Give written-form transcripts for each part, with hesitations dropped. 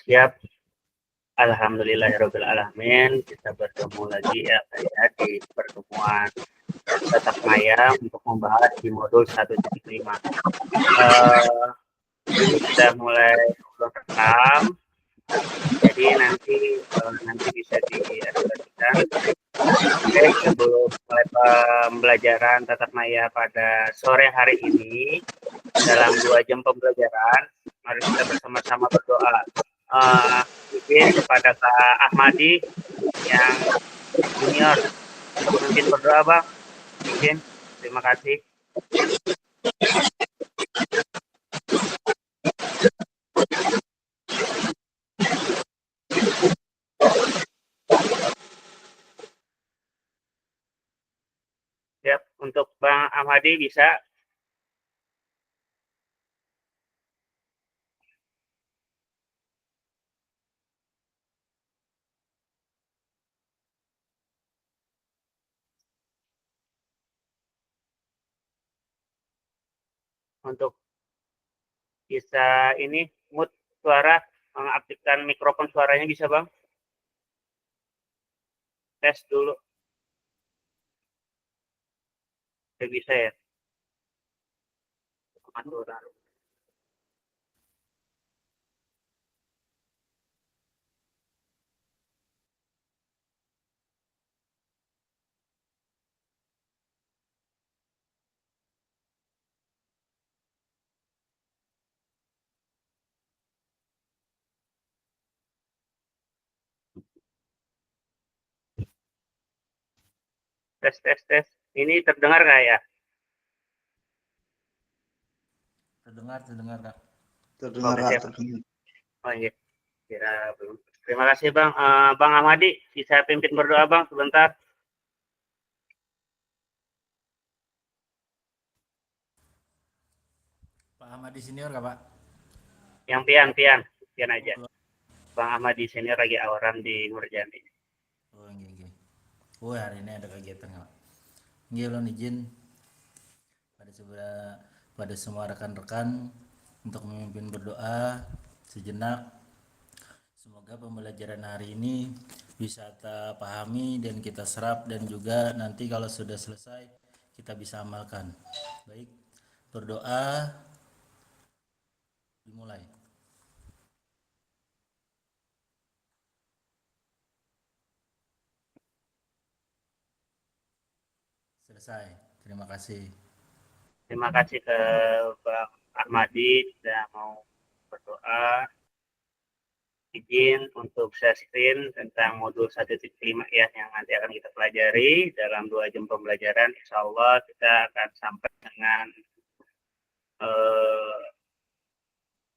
Siap. Alhamdulillahirabbil alamin. Kita bertemu lagi ya di pertemuan tatap maya untuk membahas di modul 1.5. Ini sudah mulai rekam. Jadi nanti bisa diaplikasikan. Oke, sebelum mulai pembelajaran tatap maya pada sore hari ini, dalam 2 jam pembelajaran, mari kita bersama-sama berdoa. Izin kepada Kak Ahmadi yang junior mungkin berdoa, Bang. Izin, terima kasih. Siap, untuk Bang Ahmadi bisa. Untuk bisa ini mute suara, mengaktifkan mikrofon suaranya bisa, Bang? Tes dulu. Udah bisa ya? Aturan. Tes. Ini terdengar nggak ya? Terdengar, Kak. Terdengar, Oke, terdengar. Oh iya, kira belum. Terima kasih Bang. Bang Ahmadi, bisa pimpin berdoa Bang sebentar. Pak Ahmadi senior nggak Pak? Yang pian aja. Bang Ahmadi senior lagi awaran di Nurjani. Oh, iya. Oh, hari ini ada kegiatan nggak? Nggih, ulun izin pada semua rekan-rekan untuk memimpin berdoa sejenak. Semoga pembelajaran hari ini bisa kita pahami dan kita serap, dan juga nanti kalau sudah selesai kita bisa amalkan. Baik, berdoa dimulai. Selesai. Terima kasih. Terima kasih ke Bang Ahmadi sudah mau berdoa. Izin untuk share screen tentang modul 1.5 ya yang nanti akan kita pelajari dalam 2 jam pembelajaran. Insya Allah kita akan sampai dengan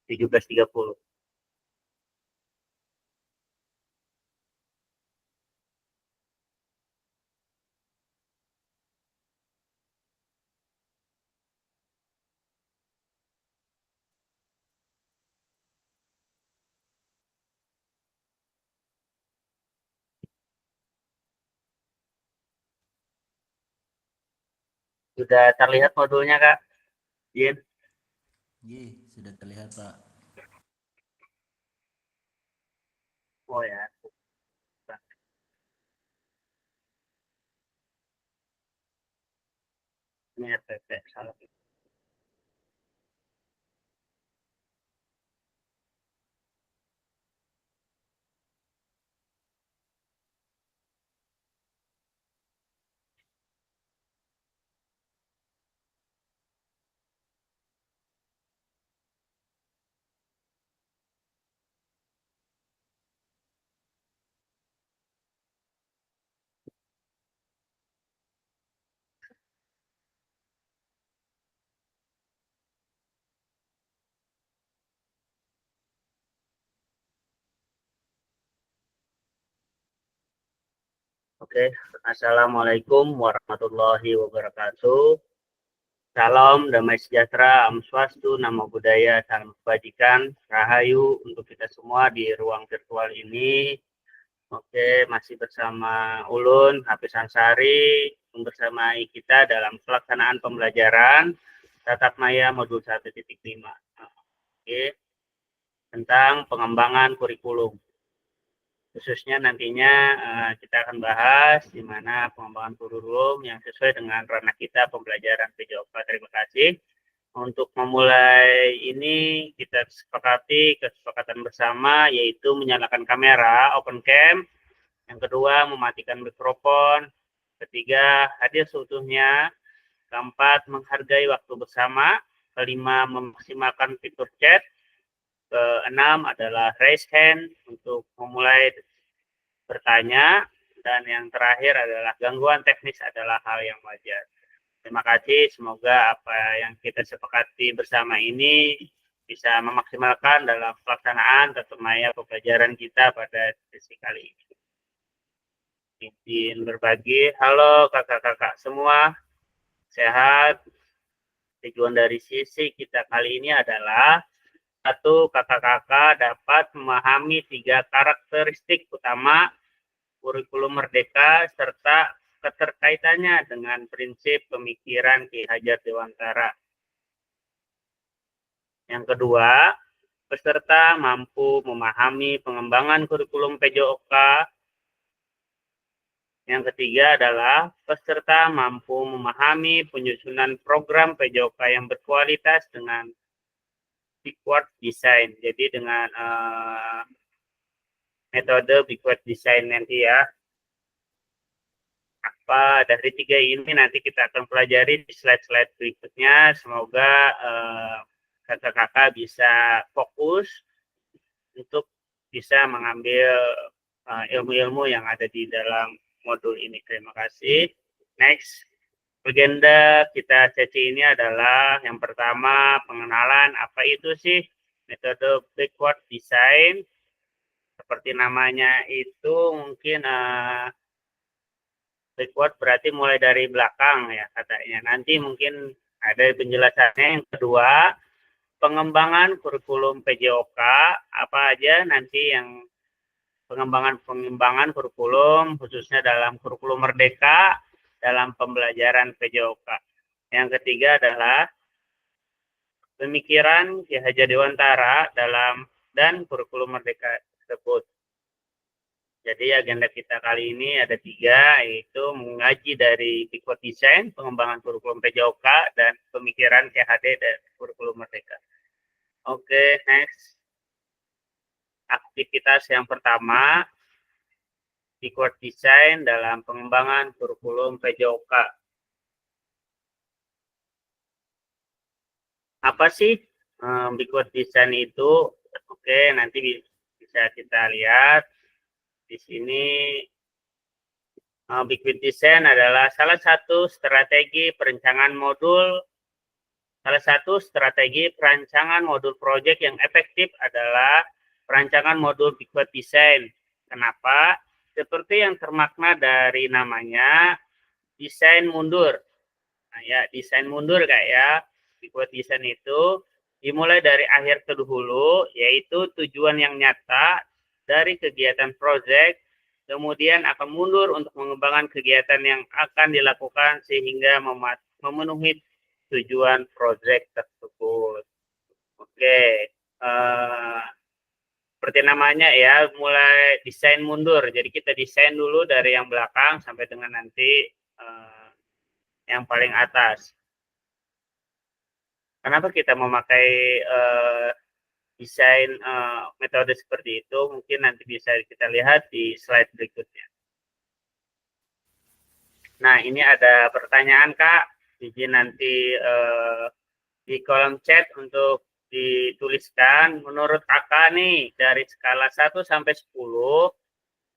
17.30. Sudah terlihat modulnya, Kak? Izin. Sudah terlihat, Pak. Oh ya. Ini RPP salah. Oke, Assalamualaikum warahmatullahi wabarakatuh. Salam damai sejahtera, Am Swastu, Namo Buddhaya, salam kebajikan, Rahayu untuk kita semua di ruang virtual ini. Oke, masih bersama Ulun, Hafiz Ansari, membersamai kita dalam pelaksanaan pembelajaran Tatap Maya Modul 1.5. Oke. tentang pengembangan kurikulum. Khususnya nantinya kita akan bahas di mana pengembangan kurikulum yang sesuai dengan ranah kita pembelajaran PJOK. Terima kasih. Untuk memulai ini kita sepakati kesepakatan bersama yaitu menyalakan kamera open cam, yang kedua mematikan mikrofon, ketiga hadir seutuhnya, keempat menghargai waktu bersama, kelima memaksimalkan fitur chat, keenam adalah raise hand untuk memulai bertanya, dan yang terakhir adalah gangguan teknis adalah hal yang wajar. Terima kasih, semoga apa yang kita sepakati bersama ini bisa memaksimalkan dalam pelaksanaan tetap maya pembelajaran kita pada sesi kali ini. Izin berbagi, halo kakak-kakak semua, sehat. Tujuan dari sesi kita kali ini adalah satu, kakak-kakak dapat memahami 3 karakteristik utama kurikulum merdeka serta keterkaitannya dengan prinsip pemikiran Ki Hajar Dewantara. Yang kedua, peserta mampu memahami pengembangan kurikulum PJOK. Yang ketiga adalah peserta mampu memahami penyusunan program PJOK yang berkualitas dengan backward design. Jadi dengan metode backward design nanti ya. Apa dari 3 ini nanti kita akan pelajari di slide-slide berikutnya. Semoga kakak-kakak bisa fokus untuk bisa mengambil ilmu-ilmu yang ada di dalam modul ini. Terima kasih. Next, agenda kita sesi ini adalah yang pertama pengenalan apa itu sih metode backward design. Seperti namanya itu mungkin backward berarti mulai dari belakang ya katanya. Nanti mungkin ada penjelasannya. Yang kedua, pengembangan kurikulum PJOK apa aja nanti yang pengembangan kurikulum khususnya dalam kurikulum merdeka dalam pembelajaran PJOK. Yang ketiga adalah pemikiran Ki Hajar Dewantara dalam dan kurikulum merdeka tersebut. Jadi agenda kita kali ini ada 3, yaitu mengaji dari backward design, pengembangan kurikulum PJOK, dan pemikiran KHD dan kurikulum merdeka. Oke, next. Aktivitas yang pertama, backward design dalam pengembangan kurikulum PJOK. Apa sih backward design itu? Oke, nanti bisa kita lihat. Di sini backward design adalah salah satu strategi perancangan modul proyek yang efektif adalah perancangan modul backward design. Kenapa? Seperti yang termakna dari namanya, desain mundur. Nah, ya, desain mundur kayak backward design itu dimulai dari akhir ke hulu, yaitu tujuan yang nyata dari kegiatan proyek, kemudian akan mundur untuk mengembangkan kegiatan yang akan dilakukan sehingga memenuhi tujuan proyek tersebut. Oke, seperti namanya ya, mulai desain mundur. Jadi kita desain dulu dari yang belakang sampai dengan nanti yang paling atas. Kenapa kita memakai desain metode seperti itu? Mungkin nanti bisa kita lihat di slide berikutnya. Nah, ini ada pertanyaan Kak. Izin nanti di kolom chat untuk dituliskan. Menurut Kakak nih, dari skala 1 sampai 10,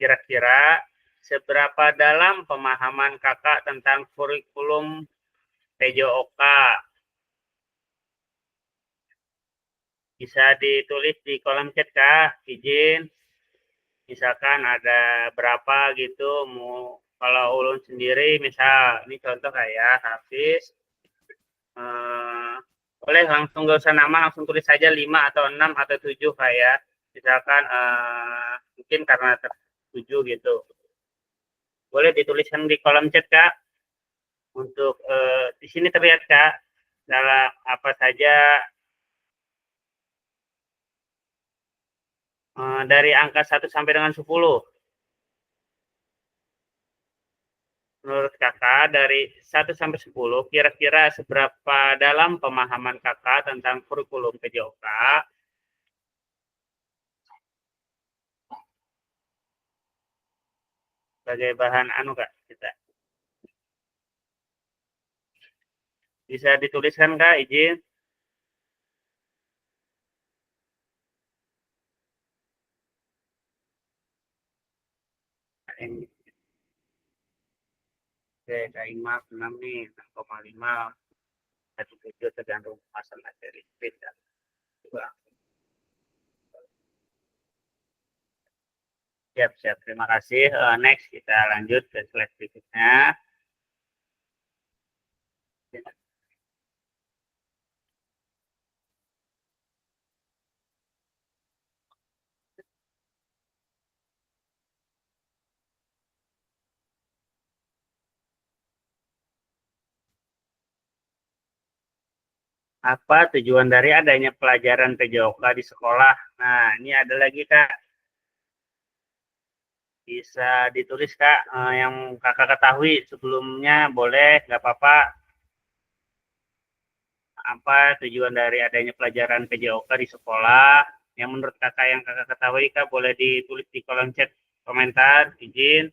kira-kira seberapa dalam pemahaman Kakak tentang kurikulum PJOK? Bisa ditulis di kolom chat Kak, izin. Misalkan ada berapa gitu, mau kalau ulun sendiri misal, ini contoh kayak Hafiz, boleh langsung gak usah nama, langsung tulis saja 5 atau 6 atau 7 kayak, misalkan mungkin karena 7 gitu. Boleh dituliskan di kolom chat Kak. Untuk di sini terlihat Kak, dalam apa saja Dari angka 1 sampai dengan 10. Menurut kakak dari 1 sampai 10, kira-kira seberapa dalam pemahaman kakak tentang kurikulum PJOK sebagai bahan kak kita? Bisa dituliskan kak, izin? Oke, kak Ima 6 nih, 6,5, 1,7 tergantung pasal materi. Beda. Siap, siap. Terima kasih. Next, kita lanjut ke slide berikutnya. Apa tujuan dari adanya pelajaran PJOK di sekolah? Nah, ini ada lagi, Kak. Bisa ditulis, Kak, yang kakak ketahui sebelumnya, boleh, nggak apa-apa. Apa tujuan dari adanya pelajaran PJOK di sekolah? Yang menurut kakak yang kakak ketahui, Kak, boleh ditulis di kolom chat komentar, izin.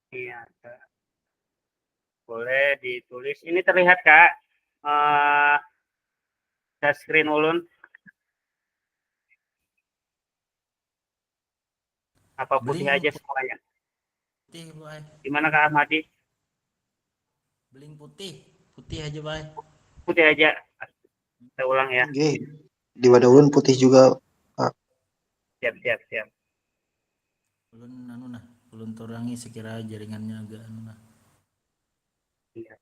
Iya, boleh ditulis. Ini terlihat, Kak. Screen ulun. Apa putih Beling aja semuanya? putih, Bay. Gimana Kak Ahmadi? Beling putih. Putih aja, Bay. Putih aja. Kita ulang ya. Oke, di wadah ulun putih juga, Pak. Siap, siap, siap. Ulun nah. Ulun torangi sekira jaringannya agak nah. Iya.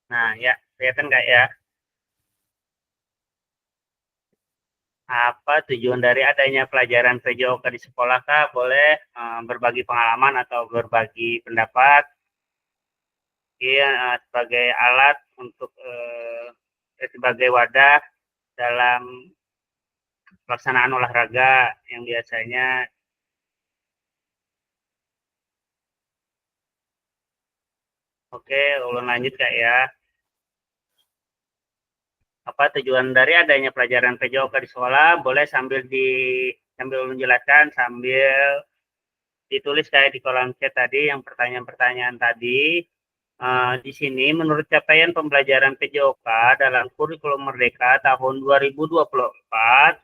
Nah, ya, kelihatan nggak ya? Apa tujuan dari adanya pelajaran PJOK di sekolah, Kak? Boleh berbagi pengalaman atau berbagi pendapat. Iya, sebagai alat untuk sebagai wadah dalam pelaksanaan olahraga yang biasanya. Oke, ulun lanjut Kak ya. Apa tujuan dari adanya pelajaran PJOK di sekolah? Boleh sambil menjelaskan, sambil ditulis kayak di kolom chat tadi yang pertanyaan-pertanyaan tadi. Di sini menurut capaian pembelajaran PJOK dalam kurikulum Merdeka tahun 2024,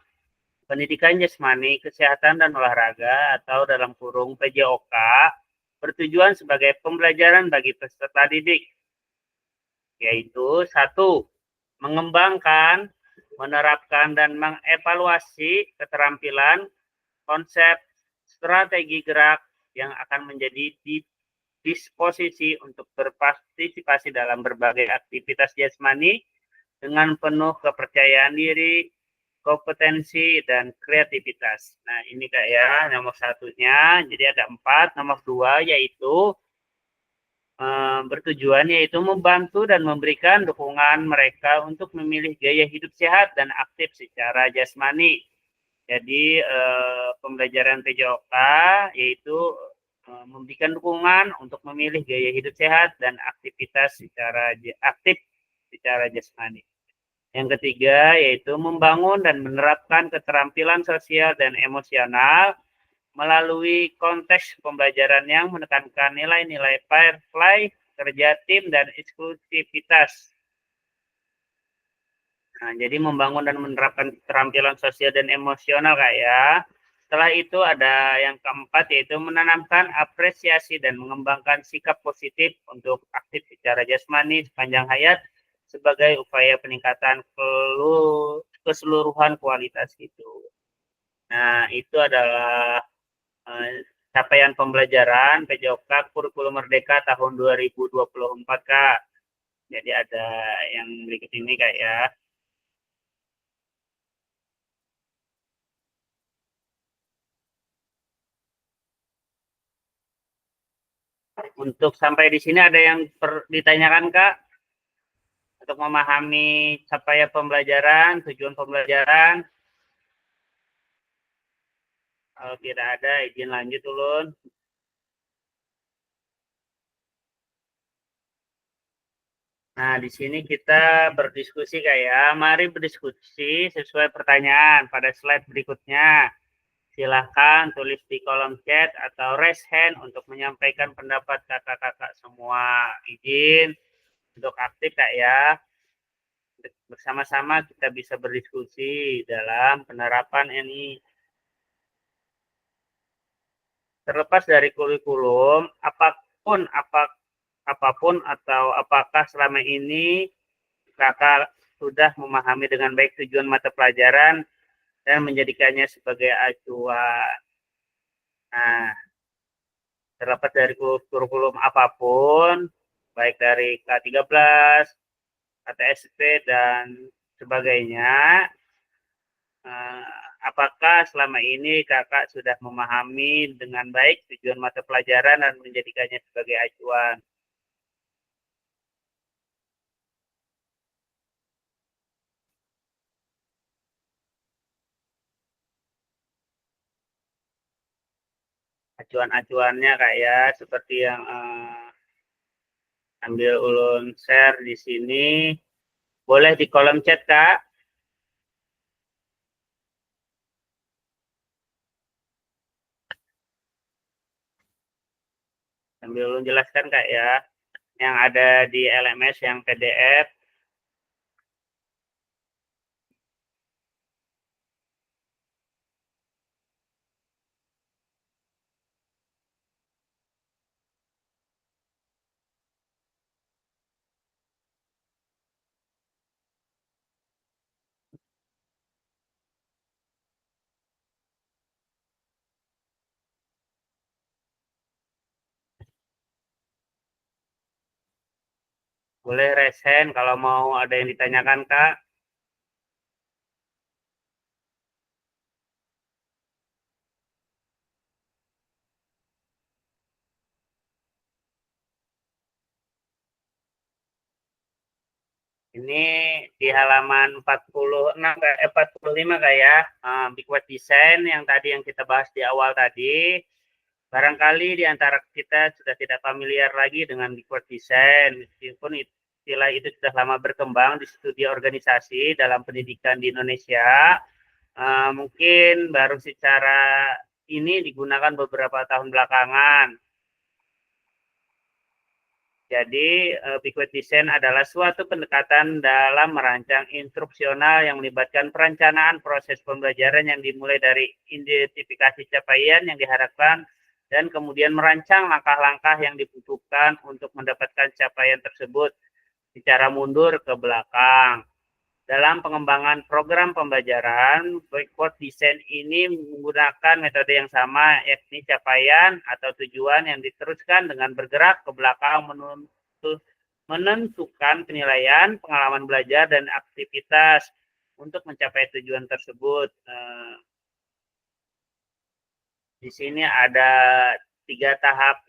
pendidikan jasmani, kesehatan dan olahraga atau dalam kurung PJOK bertujuan sebagai pembelajaran bagi peserta didik, yaitu 1. Mengembangkan, menerapkan, dan mengevaluasi keterampilan, konsep, strategi gerak yang akan menjadi disposisi untuk berpartisipasi dalam berbagai aktivitas jasmani dengan penuh kepercayaan diri, kompetensi, dan kreativitas. Nah, ini Kak ya, nomor satunya. Jadi ada 4. Nomor 2 yaitu bertujuan yaitu membantu dan memberikan dukungan mereka untuk memilih gaya hidup sehat dan aktif secara jasmani. Jadi pembelajaran PJOK yaitu memberikan dukungan untuk memilih gaya hidup sehat dan aktivitas aktif secara jasmani. Yang ketiga yaitu membangun dan menerapkan keterampilan sosial dan emosional melalui konteks pembelajaran yang menekankan nilai-nilai fair play, kerja tim, dan eksklusivitas. Nah, jadi membangun dan menerapkan keterampilan sosial dan emosional Kak ya. Setelah itu ada yang keempat yaitu menanamkan apresiasi dan mengembangkan sikap positif untuk aktif secara jasmani sepanjang hayat sebagai upaya peningkatan keseluruhan kualitas hidup. Nah, itu adalah capaian pembelajaran PJOK Kurikulum Merdeka tahun 2024 Kak. Jadi ada yang berikut ini Kak ya. Untuk sampai di sini ada yang ditanyakan Kak? Untuk memahami capaian pembelajaran, tujuan pembelajaran. Kalau tidak ada, izin lanjut Ulun. Nah, di sini kita berdiskusi Kak ya. Mari berdiskusi sesuai pertanyaan pada slide berikutnya. Silahkan tulis di kolom chat atau raise hand untuk menyampaikan pendapat kakak-kakak semua. Izin untuk aktif Kak ya. Bersama-sama kita bisa berdiskusi dalam penerapan ini. Terlepas dari kurikulum, apapun atau apakah selama ini kakak sudah memahami dengan baik tujuan mata pelajaran dan menjadikannya sebagai acuan. Nah, terlepas dari kurikulum apapun, baik dari K13, KTSP, dan sebagainya, apakah selama ini kakak sudah memahami dengan baik tujuan mata pelajaran dan menjadikannya sebagai acuan? Acuan-acuannya Kak ya, seperti yang ambil ulun share di sini. Boleh di kolom chat Kak. Sambil ulun jelaskan Kak ya. Yang ada di LMS yang PDF. Boleh resen kalau mau ada yang ditanyakan Kak. Ini di halaman 45 Kak ya. Big Web Design yang tadi yang kita bahas di awal tadi. Barangkali di antara kita sudah tidak familiar lagi dengan Big Web Design, meskipun istilah itu sudah lama berkembang di studi organisasi dalam pendidikan di Indonesia. Mungkin baru secara ini digunakan beberapa tahun belakangan. Jadi, Big Web Design adalah suatu pendekatan dalam merancang instruksional yang melibatkan perencanaan proses pembelajaran yang dimulai dari identifikasi capaian yang diharapkan dan kemudian merancang langkah-langkah yang dibutuhkan untuk mendapatkan capaian tersebut secara mundur ke belakang. Dalam pengembangan program pembelajaran, Backward Design ini menggunakan metode yang sama, yakni capaian atau tujuan yang diteruskan dengan bergerak ke belakang menentukan penilaian, pengalaman belajar, dan aktivitas untuk mencapai tujuan tersebut. Di sini ada tiga tahap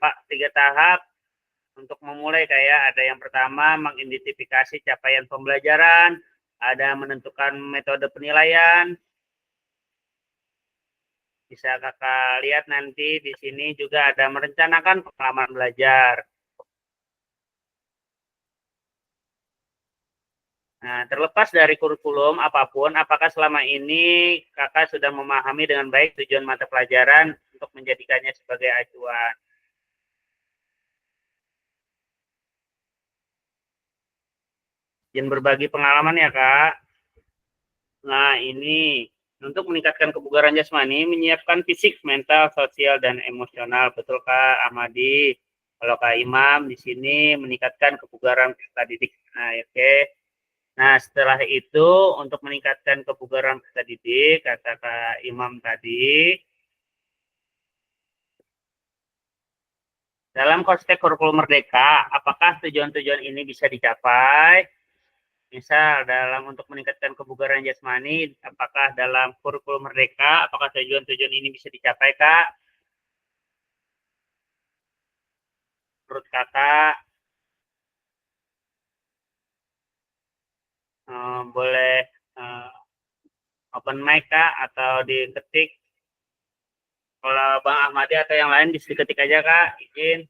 untuk memulai kayak ada yang pertama mengidentifikasi capaian pembelajaran, ada menentukan metode penilaian. Di bisa kakak lihat nanti di sini juga ada merencanakan pengalaman belajar. Nah, terlepas dari kurikulum apapun, apakah selama ini kakak sudah memahami dengan baik tujuan mata pelajaran untuk menjadikannya sebagai acuan? Izin berbagi pengalaman ya, Kak. Nah, ini untuk meningkatkan kebugaran jasmani, menyiapkan fisik, mental, sosial, dan emosional. Betul, Kak Ahmadi? Kalau Kak Imam di sini meningkatkan kebugaran peserta didik. Nah, oke. Nah, setelah itu untuk meningkatkan kebugaran peserta didik, kata Kak Imam tadi, dalam konteks kurikulum merdeka, apakah tujuan-tujuan ini bisa dicapai? Misal dalam untuk meningkatkan kebugaran jasmani, apakah dalam kurikulum merdeka, apakah tujuan-tujuan ini bisa dicapai, Kak? Menurut kakak, boleh open mic, Kak, atau diketik. Kalau Bang Ahmadi atau yang lain bisa diketik aja, Kak. Izin.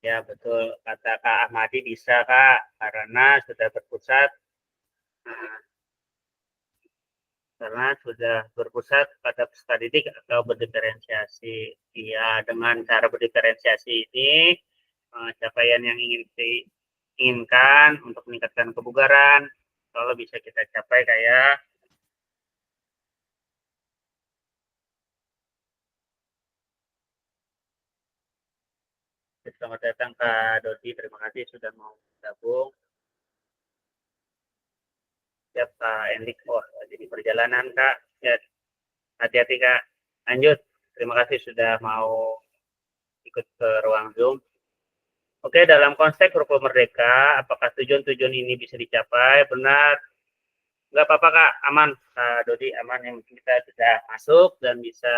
Ya, betul. Kata Kak Ahmadi bisa, Kak. Karena sudah berpusat pada peserta didik atau berdiferensiasi. Ya, dengan cara berdiferensiasi ini, capaian yang ingin diinginkan untuk meningkatkan kebugaran, kalau bisa kita capai kayak selamat datang Kak Dodi, terima kasih sudah mau gabung. Siap Kak Endik, jadi perjalanan Kak. Ya, hati-hati Kak. Lanjut, terima kasih sudah mau ikut ke ruang Zoom. Oke, dalam konteks kurikulum merdeka, apakah tujuan-tujuan ini bisa dicapai? Benar. Enggak apa-apa Kak, aman. Kak Dodi aman, yang kita sudah masuk dan bisa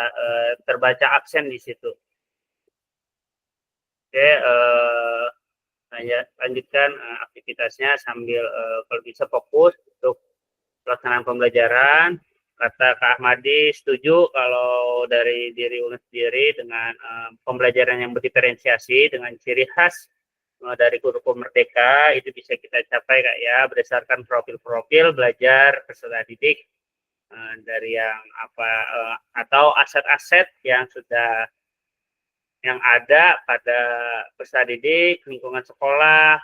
terbaca absen di situ. Oke, lanjutkan aktivitasnya sambil kalau bisa fokus untuk pelaksanaan pembelajaran. Kata Kak Ahmadi setuju kalau dari diri UNES sendiri dengan pembelajaran yang berdiferensiasi dengan ciri khas dari kurikulum merdeka itu bisa kita capai Kak ya, berdasarkan profil-profil belajar peserta didik dari yang atau aset-aset yang sudah yang ada pada peserta didik, lingkungan sekolah,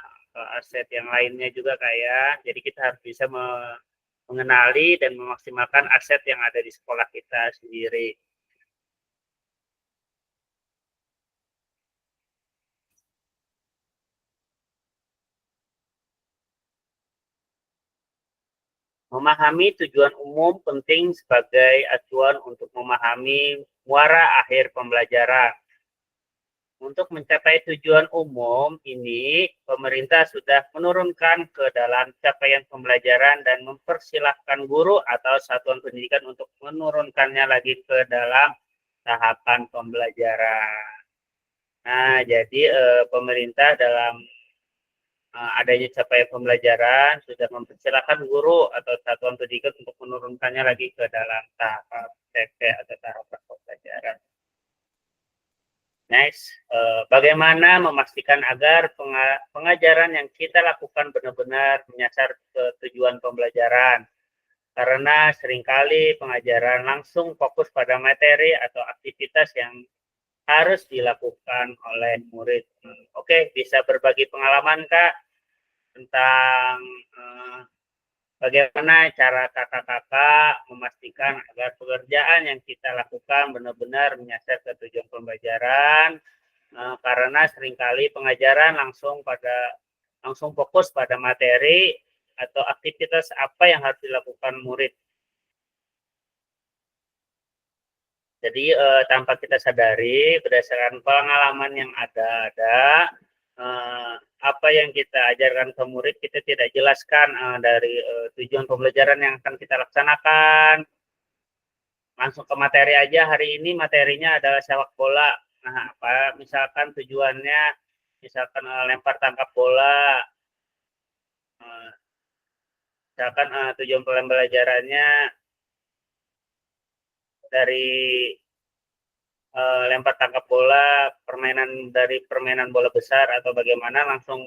aset yang lainnya juga kayak. Jadi kita harus bisa mengenali dan memaksimalkan aset yang ada di sekolah kita sendiri. Memahami tujuan umum penting sebagai acuan untuk memahami muara akhir pembelajaran. Untuk mencapai tujuan umum ini, pemerintah sudah menurunkan ke dalam capaian pembelajaran dan mempersilahkan guru atau satuan pendidikan untuk menurunkannya lagi ke dalam tahapan pembelajaran. Nah, jadi pemerintah dalam adanya capaian pembelajaran sudah mempersilahkan guru atau satuan pendidikan untuk menurunkannya lagi ke dalam tahap TP atau tahap pembelajaran. Next, bagaimana memastikan agar pengajaran yang kita lakukan benar-benar menyasar ke tujuan pembelajaran? Karena seringkali pengajaran langsung fokus pada materi atau aktivitas yang harus dilakukan oleh murid. Oke, bisa berbagi pengalaman Kak tentang bagaimana cara kakak-kakak memastikan agar pekerjaan yang kita lakukan benar-benar menyasar ke tujuan pembelajaran, karena seringkali pengajaran langsung fokus pada materi atau aktivitas apa yang harus dilakukan murid. Jadi tanpa kita sadari berdasarkan pengalaman yang ada apa yang kita ajarkan ke murid kita tidak jelaskan dari tujuan pembelajaran yang akan kita laksanakan. Langsung ke materi aja, hari ini materinya adalah sepak bola. Nah, apa misalkan tujuannya misalkan lempar tangkap bola. Misalkan tujuan pembelajarannya dari lempar tangkap bola, permainan bola besar atau bagaimana, langsung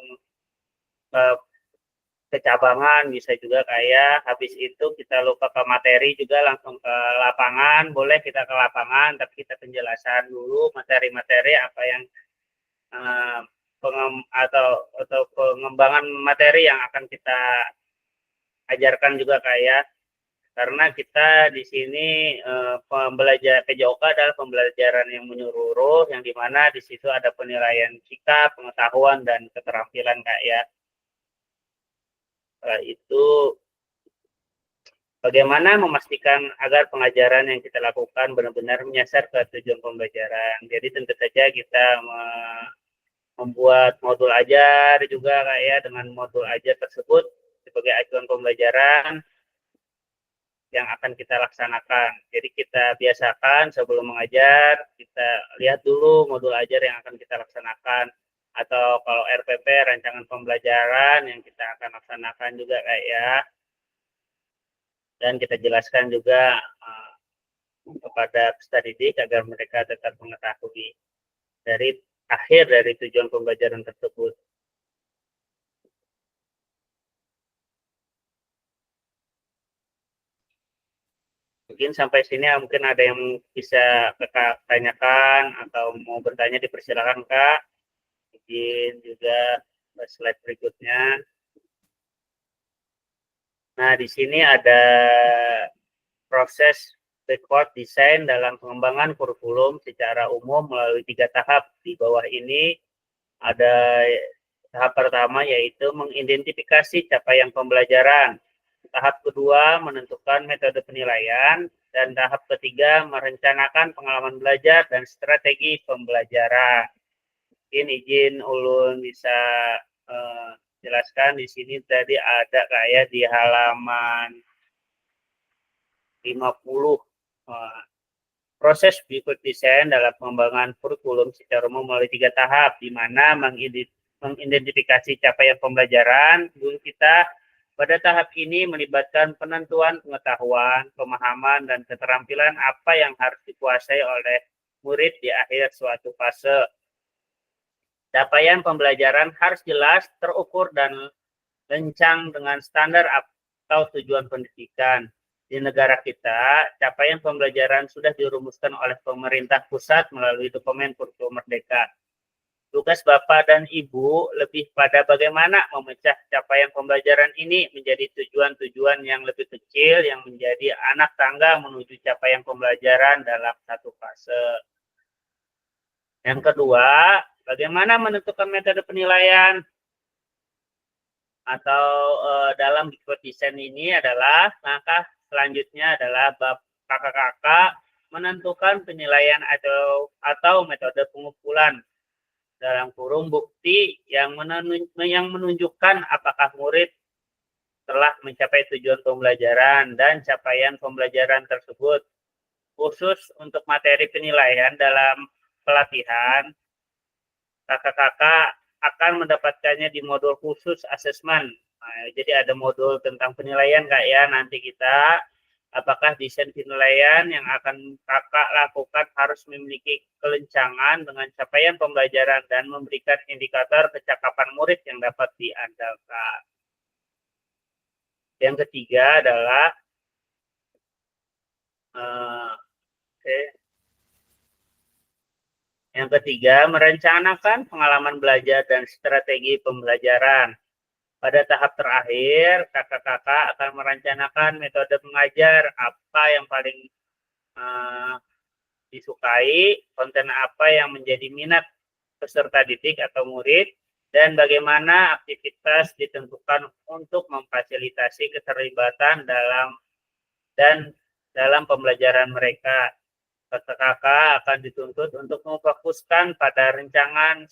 ke cabangan, bisa juga kayak habis itu kita lupa ke materi juga langsung ke lapangan, boleh kita ke lapangan tapi kita penjelasan dulu materi-materi apa yang atau pengembangan materi yang akan kita ajarkan juga kayak, karena kita di sini pembelajaran PJOK adalah pembelajaran yang menyeluruh, yang dimana di situ ada penilaian sikap, pengetahuan dan keterampilan kayak. Setelah itu bagaimana memastikan agar pengajaran yang kita lakukan benar-benar menyasar ke tujuan pembelajaran. Jadi tentu saja kita membuat modul ajar juga kayak, dengan modul ajar tersebut sebagai acuan pembelajaran yang akan kita laksanakan. Jadi kita biasakan sebelum mengajar, kita lihat dulu modul ajar yang akan kita laksanakan. Atau kalau RPP, rancangan pembelajaran yang kita akan laksanakan juga kayak, dan kita jelaskan juga kepada peserta didik agar mereka tetap mengetahui dari akhir dari tujuan pembelajaran tersebut. Mungkin sampai sini mungkin ada yang bisa Kakak tanyakan atau mau bertanya, dipersilakan Kak. Izin juga slide berikutnya. Nah, di sini ada proses backward design dalam pengembangan kurikulum secara umum melalui 3 tahap. Di bawah ini ada tahap pertama yaitu mengidentifikasi capaian pembelajaran. Tahap kedua menentukan metode penilaian, dan tahap ketiga merencanakan pengalaman belajar dan strategi pembelajaran. Izin Ulun bisa jelaskan di sini tadi ada kayak di halaman 50 proses backward design dalam pengembangan kurikulum secara umum melalui 3 tahap, di mana mengidentifikasi capaian pembelajaran. Dulu kita pada tahap ini melibatkan penentuan pengetahuan, pemahaman, dan keterampilan apa yang harus dikuasai oleh murid di akhir suatu fase. Capaian pembelajaran harus jelas, terukur, dan lencang dengan standar atau tujuan pendidikan. Di negara kita, capaian pembelajaran sudah dirumuskan oleh pemerintah pusat melalui dokumen Kurikulum Merdeka. Tugas Bapak dan Ibu lebih pada bagaimana memecah capaian pembelajaran ini menjadi tujuan-tujuan yang lebih kecil yang menjadi anak tangga menuju capaian pembelajaran dalam satu fase. Yang kedua, bagaimana menentukan metode penilaian atau dalam backward design ini adalah langkah selanjutnya adalah kakak-kakak menentukan penilaian atau metode pengumpulan dalam kurung bukti yang menunjukkan apakah murid telah mencapai tujuan pembelajaran dan capaian pembelajaran tersebut. Khusus untuk materi penilaian dalam pelatihan, kakak-kakak akan mendapatkannya di modul khusus asesmen. Jadi ada modul tentang penilaian Kak ya, nanti kita apakah desain penilaian yang akan kakak lakukan harus memiliki kelencangan dengan capaian pembelajaran dan memberikan indikator kecakapan murid yang dapat diandalkan. Yang ketiga adalah yang ketiga, merencanakan pengalaman belajar dan strategi pembelajaran. Pada tahap terakhir, kakak-kakak akan merencanakan metode mengajar, apa yang paling disukai, konten apa yang menjadi minat peserta didik atau murid, dan bagaimana aktivitas ditentukan untuk memfasilitasi keterlibatan dalam pembelajaran mereka. Peserta kakak akan dituntut untuk memfokuskan pada rancangan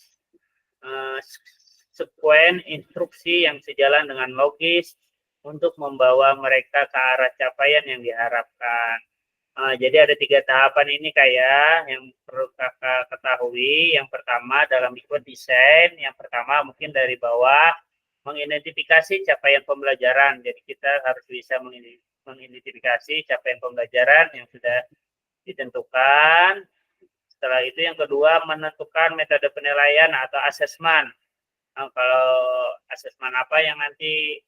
sekuen instruksi yang sejalan dengan logis untuk membawa mereka ke arah capaian yang diharapkan. Jadi ada 3 tahapan ini kayak yang perlu kakak ketahui. Yang pertama dalam ikut desain, yang pertama mungkin dari bawah mengidentifikasi capaian pembelajaran. Jadi kita harus bisa mengidentifikasi capaian pembelajaran yang sudah ditentukan. Setelah itu yang kedua menentukan metode penilaian atau asesmen. Kalau asesmen apa yang nanti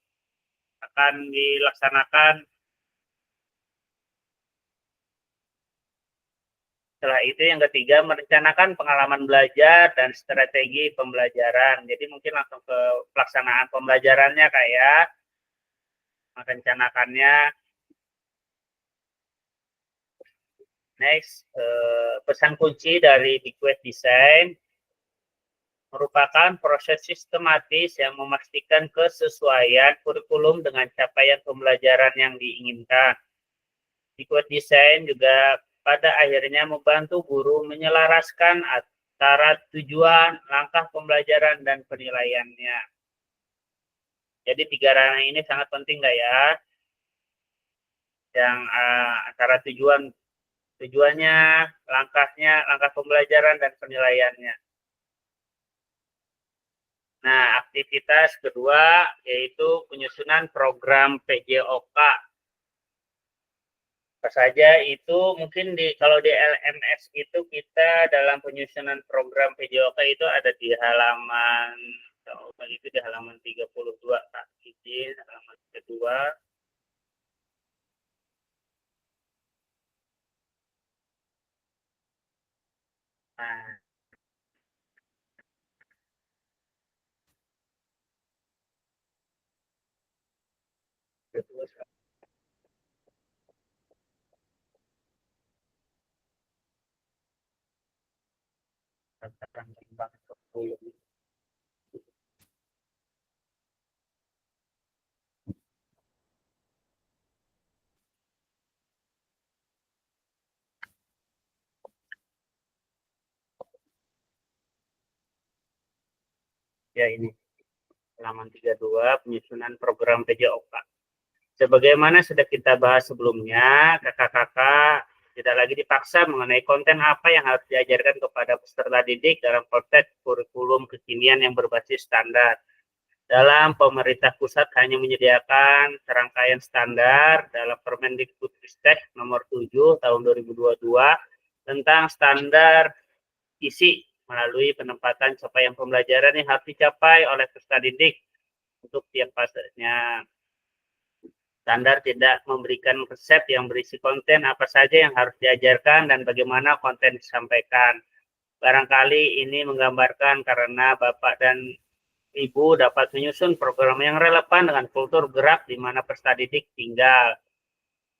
akan dilaksanakan. Setelah itu yang ketiga merencanakan pengalaman belajar dan strategi pembelajaran. Jadi mungkin langsung ke pelaksanaan pembelajarannya Kak ya. Merencanakannya. Next, pesan kunci dari Bigwave Design merupakan proses sistematis yang memastikan kesesuaian kurikulum dengan capaian pembelajaran yang diinginkan. Bigwave Design juga pada akhirnya membantu guru menyelaraskan antara tujuan, langkah pembelajaran, dan penilaiannya. Jadi 3 ranah ini sangat penting nggak ya? Yang antara tujuannya, langkah pembelajaran, dan penilaiannya. Nah, aktivitas kedua yaitu penyusunan program PJOK. Apa saja itu mungkin kalau di LMS itu kita dalam penyusunan program PJOK itu ada di halaman itu di halaman 32 Kak. Izin halaman kedua. Nah, kedua katakan timbang 10. Ya ini halaman 32 penyusunan program PJOK. Sebagaimana sudah kita bahas sebelumnya, kakak-kakak tidak lagi dipaksa mengenai konten apa yang harus diajarkan kepada peserta didik dalam konteks kurikulum kekinian yang berbasis standar. Dalam pemerintah pusat hanya menyediakan serangkaian standar dalam Permendikbudristek nomor 7 tahun 2022 tentang standar isi melalui penempatan capaian pembelajaran yang harus dicapai oleh peserta didik untuk tiap fasenya. Standar tidak memberikan resep yang berisi konten apa saja yang harus diajarkan dan bagaimana konten disampaikan. Barangkali ini menggambarkan karena Bapak dan Ibu dapat menyusun program yang relevan dengan kultur gerak di mana peserta didik tinggal.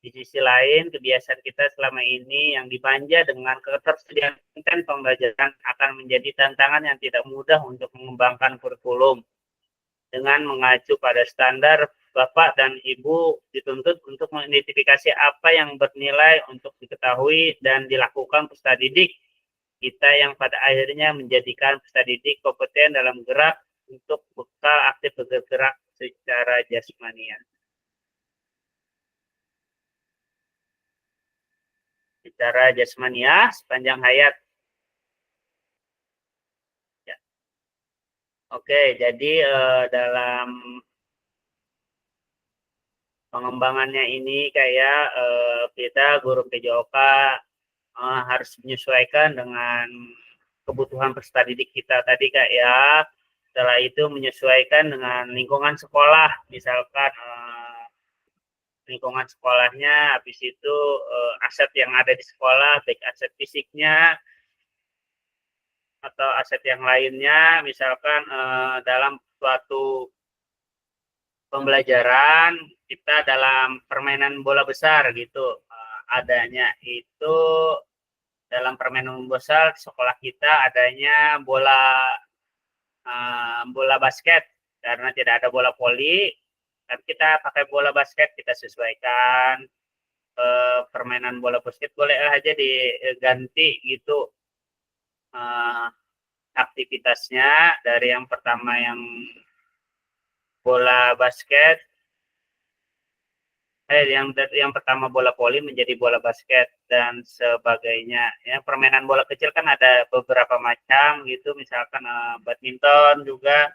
Di sisi lain, kebiasaan kita selama ini yang dimanja dengan ketersediaan konten pembelajaran akan menjadi tantangan yang tidak mudah untuk mengembangkan kurikulum. Dengan mengacu pada standar, Bapak dan Ibu dituntut untuk mengidentifikasi apa yang bernilai untuk diketahui dan dilakukan peserta didik kita yang pada akhirnya menjadikan peserta didik kompeten dalam gerak untuk bekal aktif bergerak secara jasmania. Secara jasmania sepanjang hayat. Ya. Oke, jadi dalam pengembangannya ini kayak kita guru PJOK harus menyesuaikan dengan kebutuhan peserta didik kita tadi Kak ya. Setelah itu menyesuaikan dengan lingkungan sekolah, misalkan lingkungan sekolahnya, habis itu aset yang ada di sekolah, baik aset fisiknya atau aset yang lainnya, misalkan dalam suatu pembelajaran kita dalam permainan bola besar gitu, adanya itu dalam permainan besar sekolah kita adanya bola bola basket karena tidak ada bola voli, kan kita pakai bola basket, kita sesuaikan permainan bola basket boleh aja diganti gitu aktivitasnya dari yang pertama yang bola basket yang pertama bola voli menjadi bola basket dan sebagainya. Ya, permainan bola kecil kan ada beberapa macam gitu, misalkan badminton juga,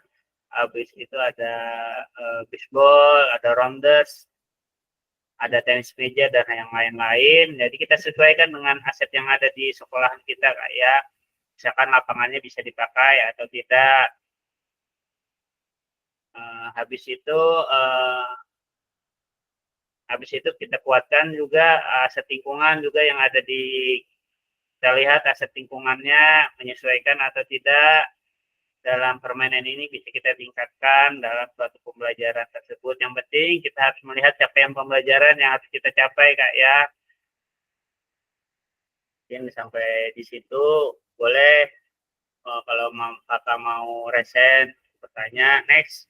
habis itu ada baseball, ada rounders, ada tenis meja dan yang lain-lain. Jadi kita sesuaikan dengan aset yang ada di sekolahan kita, kayak misalkan lapangannya bisa dipakai atau tidak. Habis itu kita kuatkan juga aset lingkungan juga yang ada kita lihat aset lingkungannya menyesuaikan atau tidak dalam permainan ini, bisa kita tingkatkan dalam suatu pembelajaran tersebut. Yang penting kita harus melihat capaian pembelajaran yang harus kita capai, Kak ya. Mungkin sampai di situ boleh. Kalau Kakak mau resen bertanya, next.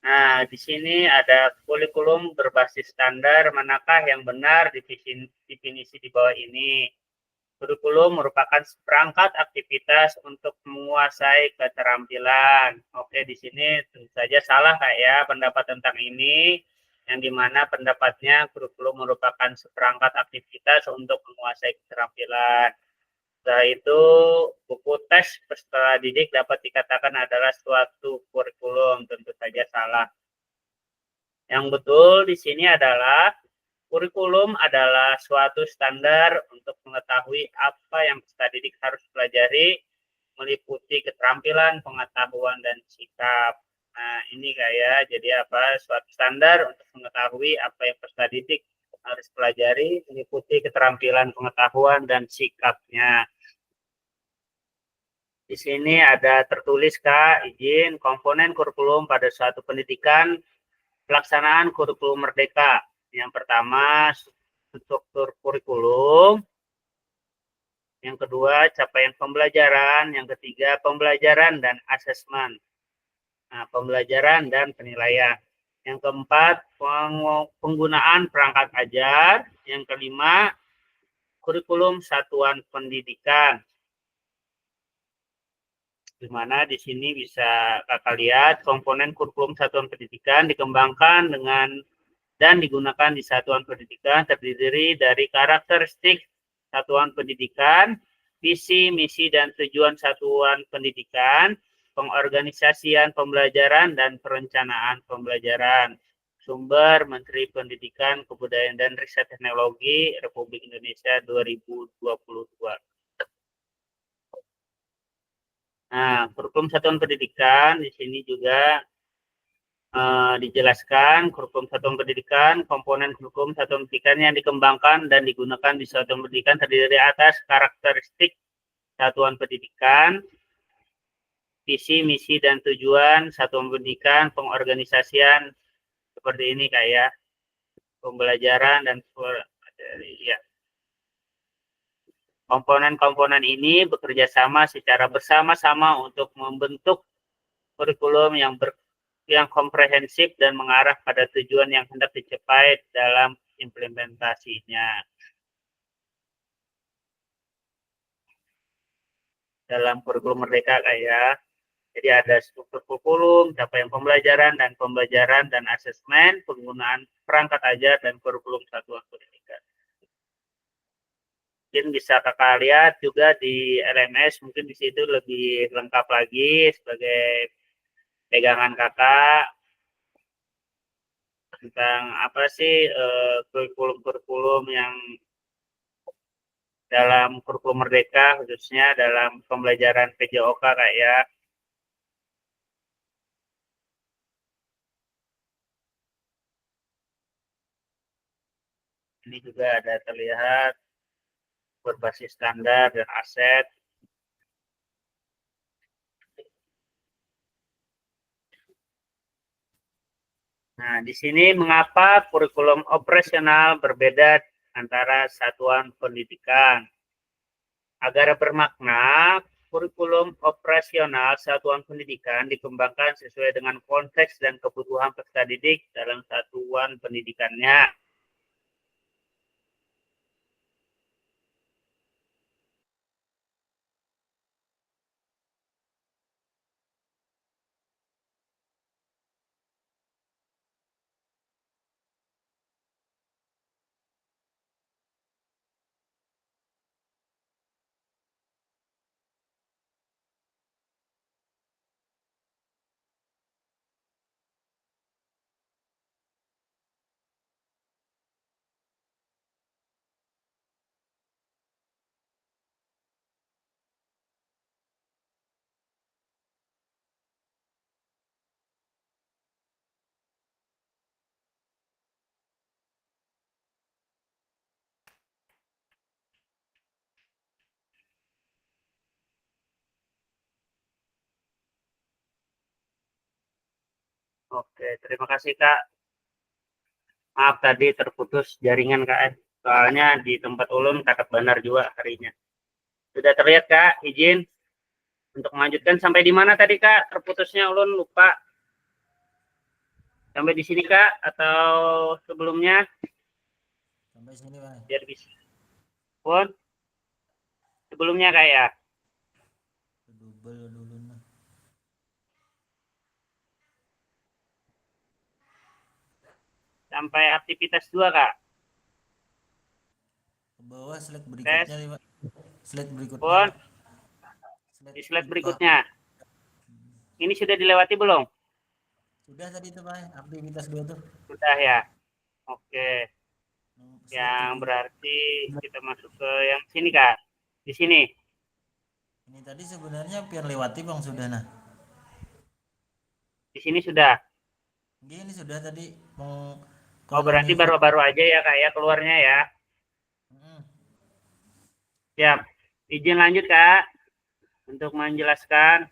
Nah, di sini ada kurikulum berbasis standar, manakah yang benar definisi di bawah ini. Kurikulum merupakan perangkat aktivitas untuk menguasai keterampilan. Oke, di sini tentu saja salah Kak ya pendapat tentang ini, yang dimana pendapatnya kurikulum merupakan seperangkat aktivitas untuk menguasai keterampilan. Setelah itu, buku tes peserta didik dapat dikatakan adalah suatu kurikulum, tentu saja salah. Yang betul di sini adalah kurikulum adalah suatu standar untuk mengetahui apa yang peserta didik harus pelajari, meliputi keterampilan, pengetahuan, dan sikap. Nah, ini kayak jadi suatu standar untuk mengetahui apa yang peserta didik harus pelajari, meliputi keterampilan, pengetahuan, dan sikapnya. Di sini ada tertulis Kak, izin komponen kurikulum pada suatu pendidikan, pelaksanaan kurikulum merdeka. Yang pertama, struktur kurikulum. Yang kedua, capaian pembelajaran. Yang ketiga, pembelajaran dan asesmen. Nah, pembelajaran dan penilaian. Yang keempat, penggunaan perangkat ajar. Yang kelima, kurikulum satuan pendidikan. Di mana di sini bisa Kakak lihat komponen kurikulum satuan pendidikan dikembangkan dan digunakan di satuan pendidikan terdiri dari karakteristik satuan pendidikan, visi, misi, dan tujuan satuan pendidikan, pengorganisasian pembelajaran, dan perencanaan pembelajaran. Sumber Menteri Pendidikan, Kebudayaan, dan Riset Teknologi Republik Indonesia 2022. Nah, kurikulum satuan pendidikan di sini juga dijelaskan kurikulum satuan pendidikan, komponen kurikulum satuan pendidikan yang dikembangkan dan digunakan di satuan pendidikan terdiri atas karakteristik satuan pendidikan, visi, misi, dan tujuan satuan pendidikan, pengorganisasian seperti ini kayak pembelajaran dan ya. Komponen-komponen ini bekerja sama secara bersama-sama untuk membentuk kurikulum yang komprehensif dan mengarah pada tujuan yang hendak dicapai dalam implementasinya. Dalam kurikulum merdeka kayak, jadi ada struktur kurikulum, capaian pembelajaran dan asesmen, penggunaan perangkat ajar dan kurikulum satuan pendidikan. Mungkin bisa Kakak lihat juga di LMS, mungkin di situ lebih lengkap lagi sebagai pegangan Kakak tentang apa sih kurikulum-kurikulum yang dalam kurikulum merdeka, khususnya dalam pembelajaran PJOK Kak ya. Ini juga ada terlihat berbasis standar dan aset. Nah, di sini mengapa kurikulum operasional berbeda antara satuan pendidikan? Agar bermakna, kurikulum operasional satuan pendidikan dikembangkan sesuai dengan konteks dan kebutuhan peserta didik dalam satuan pendidikannya. Oke, terima kasih Kak. Maaf tadi terputus jaringan Kak. Soalnya di tempat ulun katak benar juga harinya. Sudah terlihat Kak, izin untuk melanjutkan sampai di mana tadi Kak? Terputusnya ulun lupa. Sampai di sini Kak atau sebelumnya? Sampai sini Pak. Biar bisa. Pun sebelumnya Kak ya. Double dulu nah. Sampai aktivitas 2 Kak. Ke bawah slide berikutnya nih Pak. Slide berikutnya. Pun di slide berikutnya. Ini sudah dilewati belum? Sudah tadi itu Pak, aktivitas 2 tuh. Sudah ya. Oke. Slide Yang kedua. berarti kita masuk ke yang sini Kak. Di sini. Ini tadi sebenarnya pian lewati Bang sudah nah. Di sini sudah. Ini sudah tadi mau Oh berarti baru-baru aja ya Kak ya keluarnya ya. Siap. Izin lanjut Kak untuk menjelaskan.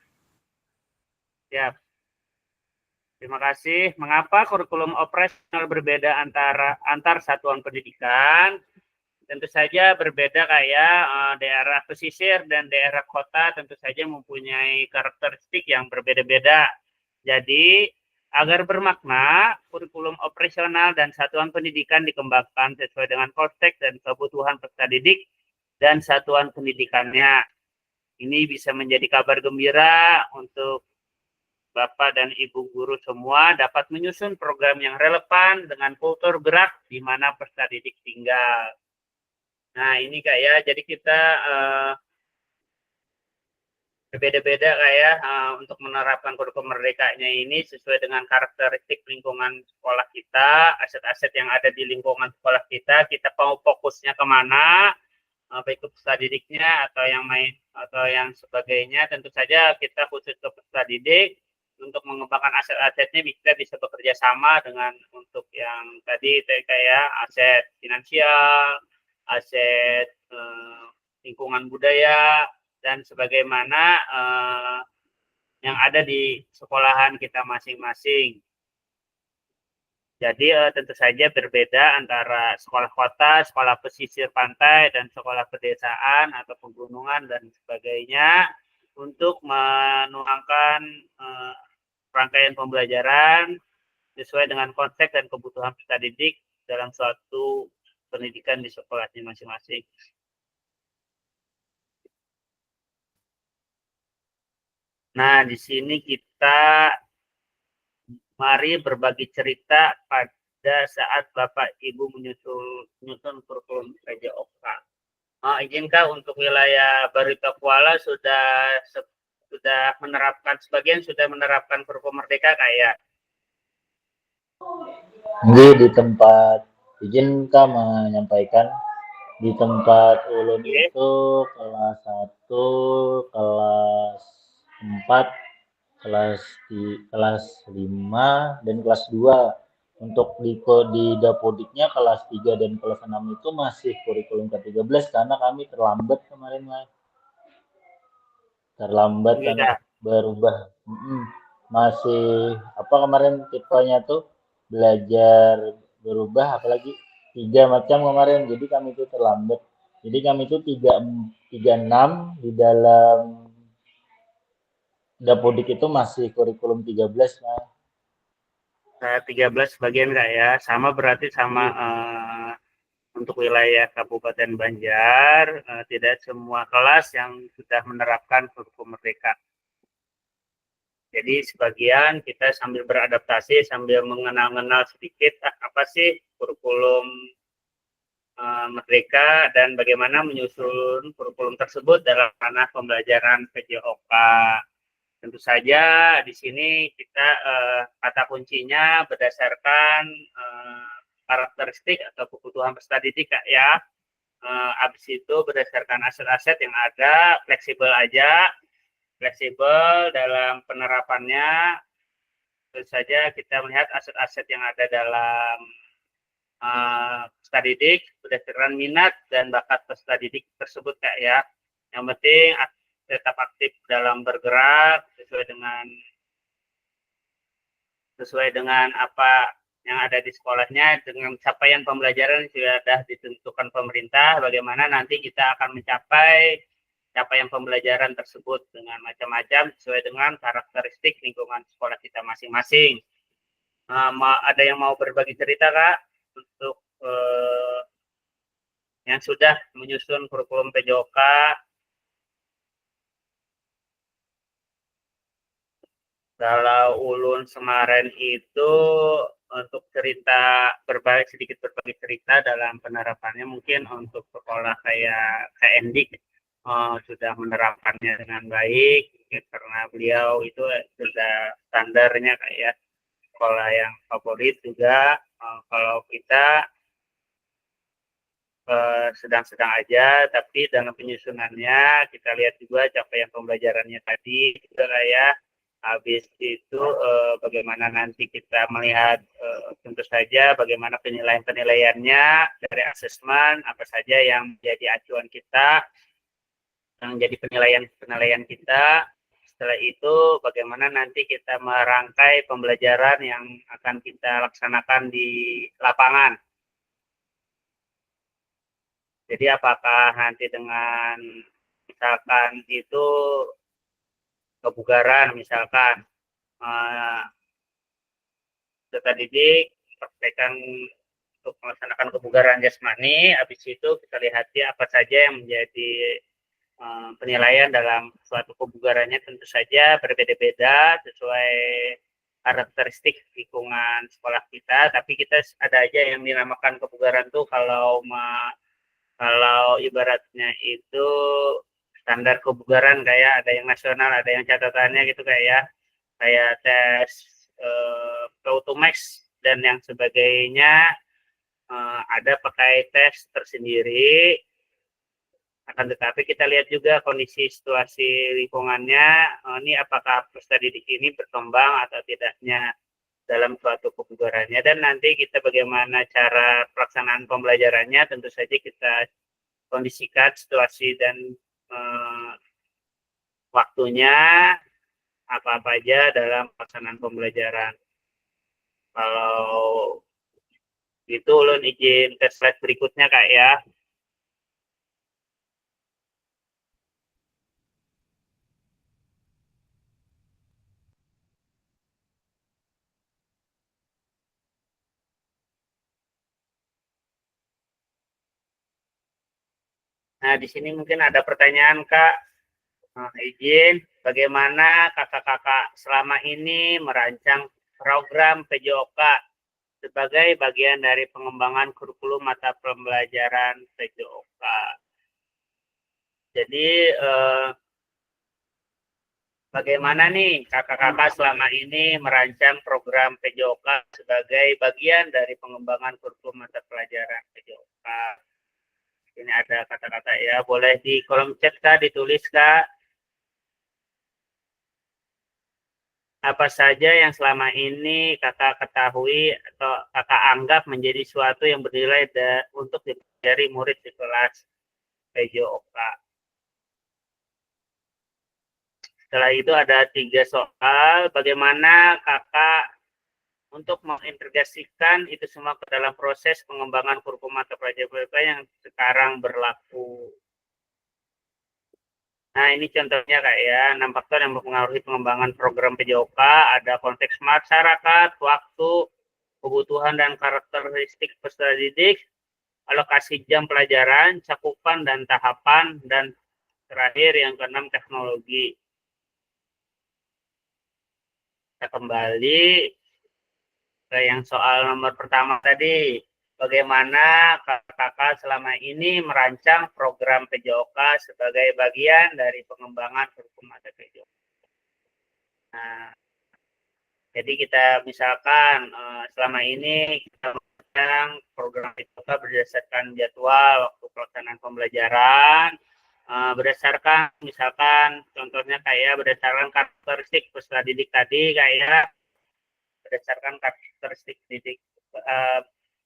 Siap. Terima kasih. Mengapa kurikulum operasional berbeda antar satuan pendidikan? Tentu saja berbeda kayak daerah pesisir dan daerah kota tentu saja mempunyai karakteristik yang berbeda-beda. Jadi agar bermakna, kurikulum operasional dan satuan pendidikan dikembangkan sesuai dengan konteks dan kebutuhan peserta didik dan satuan pendidikannya. Ini bisa menjadi kabar gembira untuk Bapak dan Ibu guru semua dapat menyusun program yang relevan dengan kultur gerak di mana peserta didik tinggal. Nah, ini Kak ya, jadi kita berbeda-beda kayak untuk menerapkan kurikulum merdekanya ini sesuai dengan karakteristik lingkungan sekolah kita, aset-aset yang ada di lingkungan sekolah kita mau fokusnya kemana, baik ke peserta didiknya atau yang main atau yang sebagainya. Tentu saja kita khusus ke peserta didik untuk mengembangkan aset-asetnya kita bisa bekerja sama dengan untuk yang tadi kayak aset finansial, aset lingkungan budaya, dan sebagaimana yang ada di sekolahan kita masing-masing. Jadi tentu saja berbeda antara sekolah kota, sekolah pesisir pantai, dan sekolah pedesaan atau pegunungan dan sebagainya untuk menuangkan rangkaian pembelajaran sesuai dengan konteks dan kebutuhan peserta didik dalam suatu pendidikan di sekolahnya masing-masing. Nah, di sini kita mari berbagi cerita pada saat Bapak Ibu menyusun kurikulum PJOK. Izinkah untuk wilayah Barito Kuala sudah menerapkan, sebagian sudah menerapkan kurikulum merdeka kayak? Di tempat izin Kak menyampaikan di tempat ulun itu kelas 1, kelas 4, kelas 5 dan kelas 2. Untuk di Dapodiknya kelas 3 dan kelas 6 itu masih kurikulum ke-13 karena kami terlambat kemarin Mas. Terlambat karena berubah. Masih kemarin tipenya tuh belajar berubah, apalagi 3 macam kemarin, jadi kami itu terlambat. Jadi kami itu 36 di dalam Dapodik itu masih kurikulum 13, Mas. 13 bagian Kak ya, sama berarti sama untuk wilayah Kabupaten Banjar, tidak semua kelas yang sudah menerapkan kurikulum merdeka. Jadi sebagian kita sambil beradaptasi, sambil mengenal-kenal sedikit apa sih kurikulum merdeka dan bagaimana menyusun kurikulum tersebut dalam ranah pembelajaran PJOK. Tentu saja di sini kita kata kuncinya berdasarkan karakteristik atau kebutuhan peserta didik Kak ya. Habis itu berdasarkan aset-aset yang ada, fleksibel aja, fleksibel dalam penerapannya. Tentu saja kita melihat aset-aset yang ada dalam peserta didik berdasarkan minat dan bakat peserta didik tersebut Kak ya. Yang penting tetap aktif dalam bergerak sesuai dengan apa yang ada di sekolahnya, dengan capaian pembelajaran sudah ditentukan pemerintah, bagaimana nanti kita akan mencapai capaian pembelajaran tersebut dengan macam-macam sesuai dengan karakteristik lingkungan sekolah kita masing-masing. Ada yang mau berbagi cerita Kak untuk yang sudah menyusun kurikulum PJOK? Kalau Ulun Semaren itu untuk sedikit berbagi cerita dalam penerapannya, mungkin untuk sekolah kayak KNDIK sudah menerapkannya dengan baik, karena beliau itu sudah standarnya kayak sekolah yang favorit juga. Kalau kita sedang-sedang aja, tapi dalam penyusunannya kita lihat juga capaian pembelajarannya tadi juga kayak habis itu bagaimana nanti kita melihat tentu saja bagaimana penilaiannya dari asesmen, apa saja yang menjadi acuan kita, yang menjadi penilaian kita. Setelah itu bagaimana nanti kita merangkai pembelajaran yang akan kita laksanakan di lapangan. Jadi apakah nanti dengan misalkan itu kebugaran, misalkan peserta didik praktekkan untuk melaksanakan kebugaran jasmani, habis itu kita lihat apa saja yang menjadi penilaian dalam suatu kebugarannya. Tentu saja berbeda-beda sesuai karakteristik lingkungan sekolah kita, tapi kita ada aja yang dinamakan kebugaran tuh kalau ibaratnya itu standar kebugaran kayak ada yang nasional, ada yang catatannya gitu kayak tes Protomax dan yang sebagainya, ada pakai tes tersendiri. Akan tetapi kita lihat juga kondisi situasi lingkungannya, ini apakah peserta didik ini berkembang atau tidaknya dalam suatu kebugarannya, dan nanti kita bagaimana cara pelaksanaan pembelajarannya tentu saja kita kondisikan situasi dan waktunya apa-apa aja dalam pelaksanaan pembelajaran. Kalau itu ulun izin ke slide berikutnya Kak ya. Nah, di sini mungkin ada pertanyaan Kak. Izin, bagaimana kakak-kakak selama ini merancang program PJOK sebagai bagian dari pengembangan kurikulum mata pembelajaran PJOK? Jadi, bagaimana nih kakak-kakak selama ini merancang program PJOK sebagai bagian dari pengembangan kurikulum mata pelajaran PJOK? Ini ada kata-kata ya, boleh di kolom chat Kak, ditulis Kak. Apa saja yang selama ini kakak ketahui atau kakak anggap menjadi suatu yang bernilai untuk dipelajari murid di kelas PJOK? Setelah itu ada 3 soal, bagaimana kakak untuk mengintegrasikan itu semua ke dalam proses pengembangan kurikulum mata pelajaran yang sekarang berlaku. Nah, ini contohnya Kak ya, 6 faktor yang mempengaruhi pengembangan program PJOK, ada konteks masyarakat, waktu, kebutuhan dan karakteristik peserta didik, alokasi jam pelajaran, cakupan dan tahapan, dan terakhir yang keenam teknologi. Kita kembali ke yang soal nomor pertama tadi. Bagaimana kakak selama ini merancang program PJOK sebagai bagian dari pengembangan kurikulum ada PJOK. Nah, jadi kita misalkan selama ini kita merancang program PJOK berdasarkan jadwal waktu pelaksanaan pembelajaran, berdasarkan misalkan contohnya kayak berdasarkan karakteristik peserta didik tadi, kayak berdasarkan karakteristik didik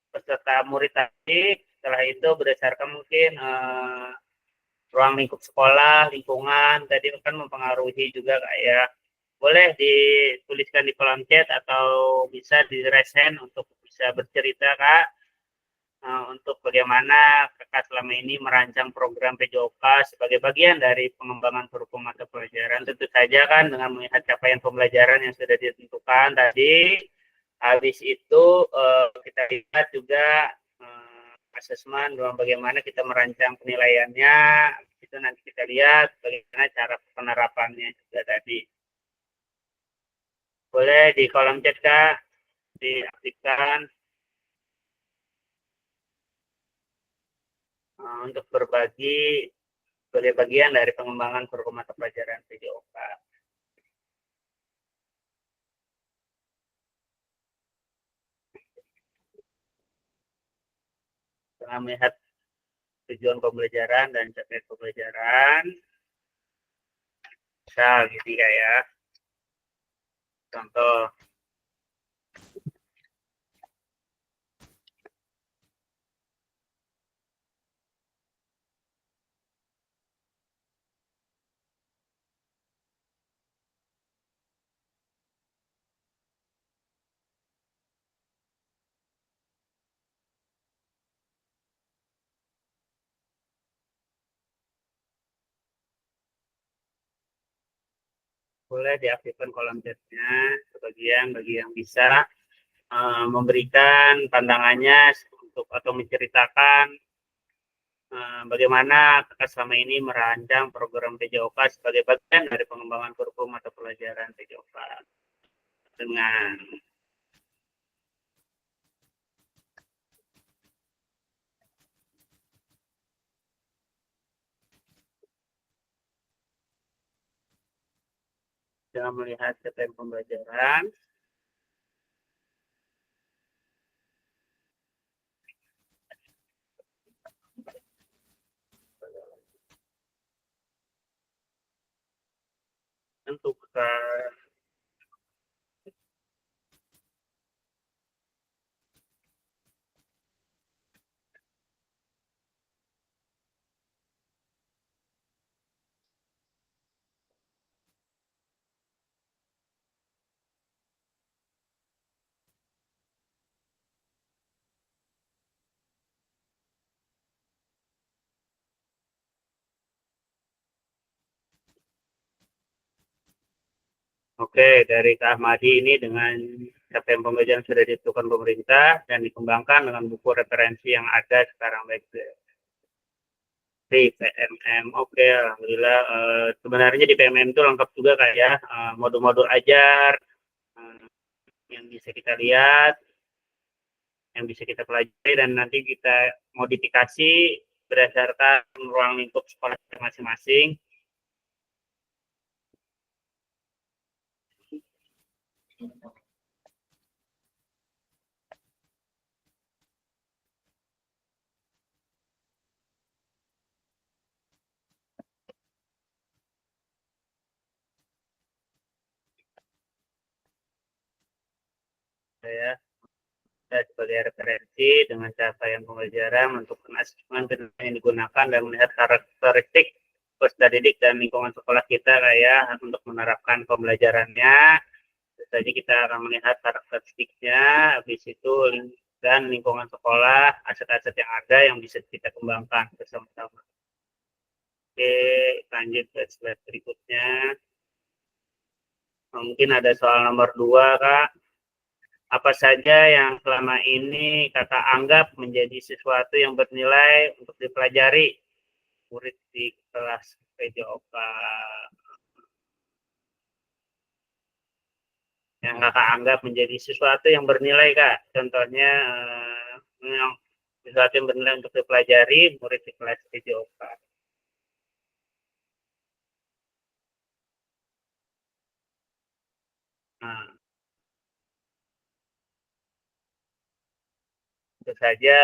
peserta murid tadi. Setelah itu berdasarkan mungkin ruang lingkup sekolah, lingkungan tadi kan mempengaruhi juga kayak boleh dituliskan di kolom chat atau bisa di raise hand untuk bisa bercerita Kak untuk bagaimana kakak selama ini merancang program PJOK sebagai bagian dari pengembangan kurikulum mata pelajaran. Tentu saja kan dengan melihat capaian pembelajaran yang sudah ditentukan tadi. Habis itu kita lihat juga asesmen bagaimana kita merancang penilaiannya. Itu nanti kita lihat bagaimana cara penerapannya juga tadi. Boleh di kolom chat Kak diaktifkan untuk berbagi sebagai bagian dari pengembangan kurikulum mata pelajaran PJOK. Dengan melihat tujuan pembelajaran dan capaian pembelajaran, misal gitu ya. Contoh, boleh diaktifkan kolom chatnya sebagian bagi yang bisa memberikan pandangannya untuk atau menceritakan bagaimana kakak selama ini merancang program PJOK sebagai bagian dari pengembangan kurikulum mata pelajaran PJOK dengan melihat capaian pembelajaran. Untuk Oke, dari Kak Ahmadi ini dengan capaian pembelajaran sudah ditentukan pemerintah dan dikembangkan dengan buku referensi yang ada sekarang baik di PMM. Oke, alhamdulillah. Sebenarnya di PMM itu lengkap juga kayak modul-modul ajar yang bisa kita lihat, yang bisa kita pelajari dan nanti kita modifikasi berdasarkan ruang lingkup sekolah masing-masing. Saya sebagai referensi dengan capaian pembelajaran untuk asesmen yang digunakan dan melihat karakteristik peserta didik dan lingkungan sekolah kita kayak untuk menerapkan pembelajarannya. Jadi kita akan melihat karakteristiknya, habis itu dan lingkungan sekolah, aset-aset yang ada yang bisa kita kembangkan bersama-sama. Oke, lanjut ke slide berikutnya. Mungkin ada soal nomor 2, Kak. Apa saja yang selama ini Kakak anggap menjadi sesuatu yang bernilai untuk dipelajari murid di kelas PJOK? Yang Kakak anggap menjadi sesuatu yang bernilai, Kak. Contohnya yang sesuatu yang bernilai untuk dipelajari murid di kelas PJOK. Nah, tentu saja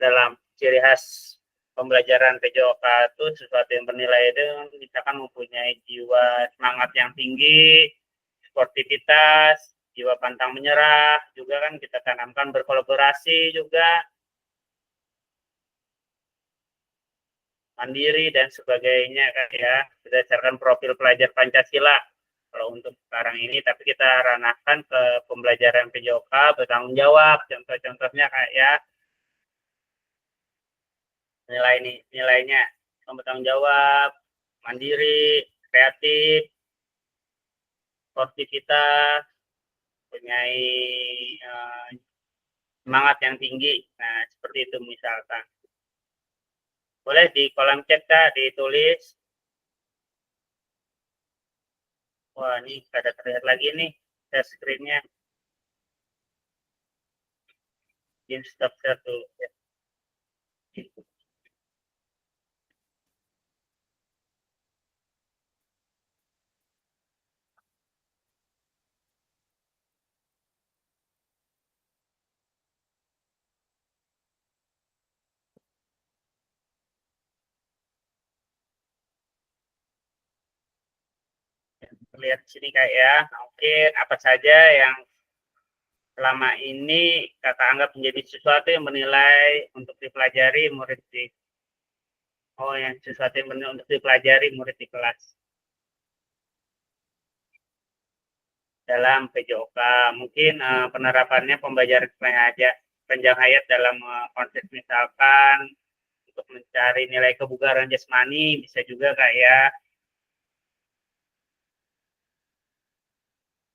dalam ciri khas pembelajaran PJOK itu sesuatu yang bernilai itu misalkan mempunyai jiwa semangat yang tinggi, sportivitas, jiwa pantang menyerah, juga kan kita tanamkan berkolaborasi juga, mandiri dan sebagainya kan ya, berdasarkan profil pelajar Pancasila. Kalau untuk sekarang ini, tapi kita ranahkan ke pembelajaran PJOK bertanggung jawab. Contoh-contohnya kayak ya nilainya bertanggung jawab, mandiri, kreatif, sportivitas, punyai semangat yang tinggi. Nah, seperti itu misalkan. Boleh di kolom chat Kak ditulis. Wah, ini ada terlihat lagi nih share screen-nya. Stop share dulu. Terlihat di sini Kak ya. Mungkin apa saja yang selama ini Kakak anggap menjadi sesuatu yang bernilai untuk dipelajari murid di yang sesuatu yang bernilai untuk dipelajari murid di kelas dalam PJOK. Mungkin penerapannya pembelajaran panjang hayat dalam konsep misalkan untuk mencari nilai kebugaran jasmani, bisa juga Kak ya.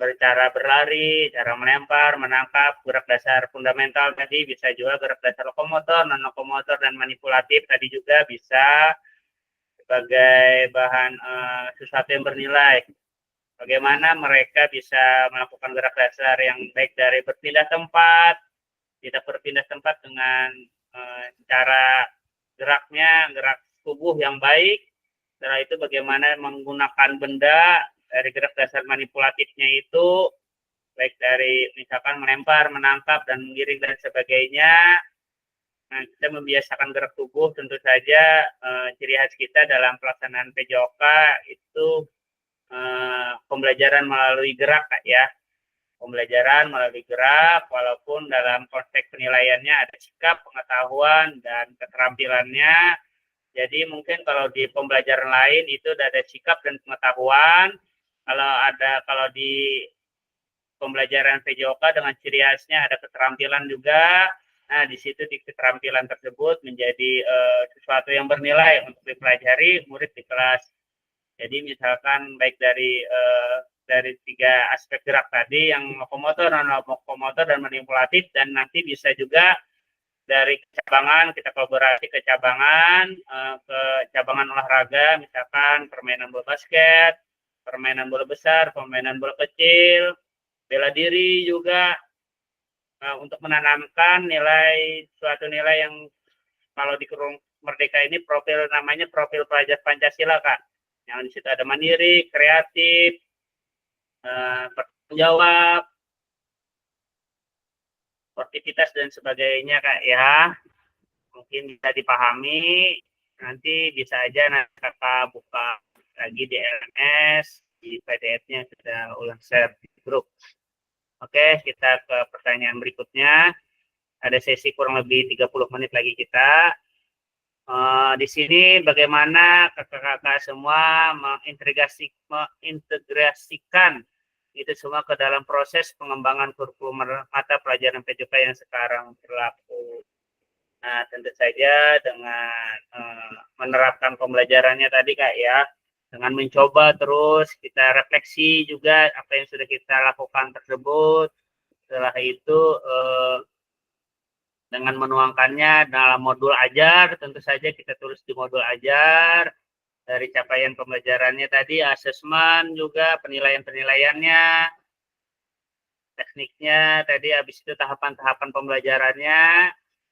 Bercara berlari, cara melempar, menangkap, gerak dasar fundamental tadi bisa juga gerak dasar lokomotor, non-lokomotor, dan manipulatif tadi juga bisa sebagai bahan sesuatu yang bernilai. Bagaimana mereka bisa melakukan gerak dasar yang baik dari berpindah tempat, tidak berpindah tempat dengan cara geraknya, gerak tubuh yang baik. Setelah itu bagaimana menggunakan benda dari gerak dasar manipulatifnya itu, baik dari misalkan melempar, menangkap, dan menggiring dan sebagainya. Nah, kita membiasakan gerak tubuh, tentu saja ciri khas kita dalam pelaksanaan PJOK itu pembelajaran melalui gerak ya. Pembelajaran melalui gerak, walaupun dalam konteks penilaiannya ada sikap, pengetahuan, dan keterampilannya. Jadi mungkin kalau di pembelajaran lain itu ada sikap dan pengetahuan. Kalau di pembelajaran PJOK dengan ciri khasnya ada keterampilan juga. Nah, di situ di keterampilan tersebut menjadi sesuatu yang bernilai untuk dipelajari murid di kelas. Jadi misalkan baik dari 3 aspek gerak tadi yang lokomotor, non-lokomotor, dan manipulatif, dan nanti bisa juga dari cabangan, kita kolaborasi ke cabangan olahraga, misalkan permainan bola basket, permainan bola besar, permainan bola kecil, bela diri juga, untuk menanamkan suatu nilai yang kalau di Kurung Merdeka ini namanya profil pelajar Pancasila Kak. Yang di situ ada mandiri, kreatif, bertanggung jawab, sportivitas dan sebagainya Kak ya. Mungkin bisa dipahami. Nanti bisa aja Kakak buka lagi di LMS, di PDF-nya sudah ulang share di grup. Oke, kita ke pertanyaan berikutnya. Ada sesi kurang lebih 30 menit lagi kita. Di sini bagaimana kakak-kakak semua mengintegrasikan itu semua ke dalam proses pengembangan kurikulum mata pelajaran PJOK yang sekarang berlaku. Nah, tentu saja dengan menerapkan pembelajarannya tadi Kak ya, dengan mencoba terus kita refleksi juga apa yang sudah kita lakukan tersebut. Setelah itu dengan menuangkannya dalam modul ajar, tentu saja kita tulis di modul ajar dari capaian pembelajarannya tadi, asesmen juga penilaian-penilaiannya, tekniknya tadi, habis itu tahapan-tahapan pembelajarannya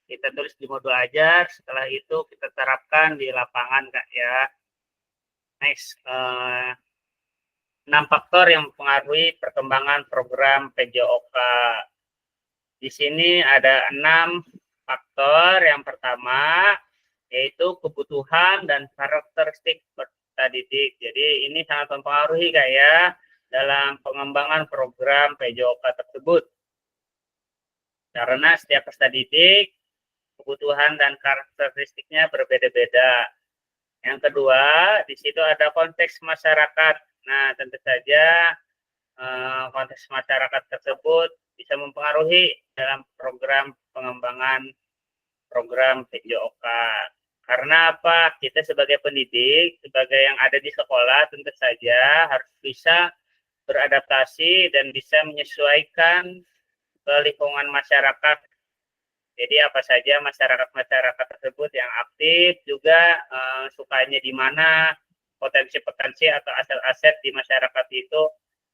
kita tulis di modul ajar. Setelah itu kita terapkan di lapangan Kak ya. Next, 6 faktor yang mempengaruhi perkembangan program PJOK. Di sini ada 6 faktor. Yang pertama yaitu kebutuhan dan karakteristik peserta didik. Jadi ini sangat mempengaruhi Kak ya dalam pengembangan program PJOK tersebut. Karena setiap peserta didik kebutuhan dan karakteristiknya berbeda-beda. Yang kedua, di situ ada konteks masyarakat. Nah, tentu saja konteks masyarakat tersebut bisa mempengaruhi dalam program pengembangan program PJOK. Karena apa? Kita sebagai pendidik, sebagai yang ada di sekolah, tentu saja harus bisa beradaptasi dan bisa menyesuaikan ke lingkungan masyarakat. Jadi apa saja masyarakat tersebut yang aktif juga sukanya di mana, potensi-potensi atau aset-aset di masyarakat itu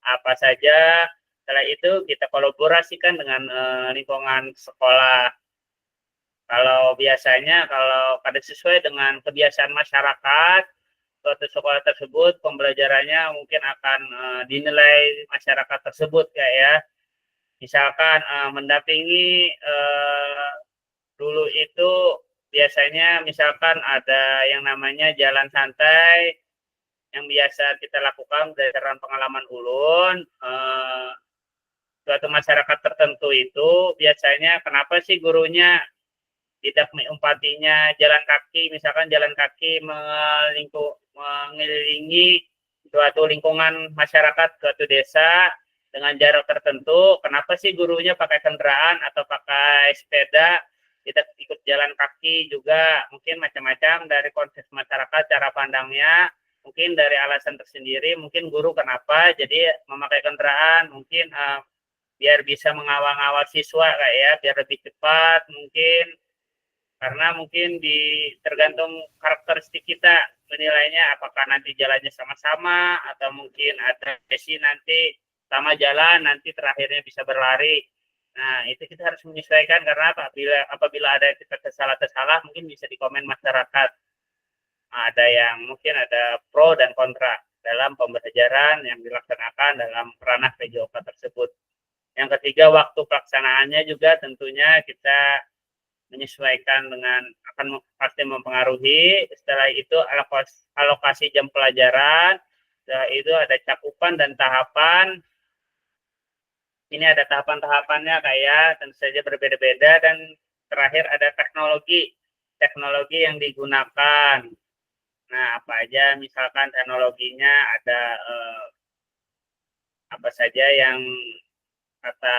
apa saja. Setelah itu kita kolaborasikan dengan lingkungan sekolah. Kalau biasanya kalau kada sesuai dengan kebiasaan masyarakat, suatu sekolah tersebut pembelajarannya mungkin akan dinilai masyarakat tersebut ya. Misalkan mendampingi dulu itu biasanya misalkan ada yang namanya jalan santai yang biasa kita lakukan berdasarkan pengalaman ulun. Suatu masyarakat tertentu itu biasanya kenapa sih gurunya tidak mengempatinya jalan kaki, misalkan jalan kaki mengelilingi suatu lingkungan masyarakat, suatu desa dengan jarak tertentu. Kenapa sih gurunya pakai kendaraan atau pakai sepeda, tidak ikut jalan kaki juga? Mungkin macam-macam dari konteks masyarakat, cara pandangnya, mungkin dari alasan tersendiri. Mungkin guru kenapa jadi memakai kendaraan, mungkin biar bisa mengawal-ngawal siswa kayak ya, biar lebih cepat mungkin. Karena mungkin tergantung karakteristik kita menilainya, apakah nanti jalannya sama-sama atau mungkin ada sesi nanti sama jalan nanti terakhirnya bisa berlari. Nah, itu kita harus menyesuaikan karena apabila ada kita tersalah mungkin bisa dikomen masyarakat. Ada yang mungkin ada pro dan kontra dalam pembelajaran yang dilaksanakan dalam ranah PJOK tersebut. Yang ketiga, waktu pelaksanaannya juga tentunya kita menyesuaikan dengan akan pasti mempengaruhi. Setelah itu alokasi jam pelajaran. Setelah itu ada cakupan dan tahapan. Ini ada tahapan-tahapannya kayak tentu saja berbeda-beda. Dan terakhir ada teknologi yang digunakan. Nah, apa aja misalkan teknologinya ada apa saja yang kata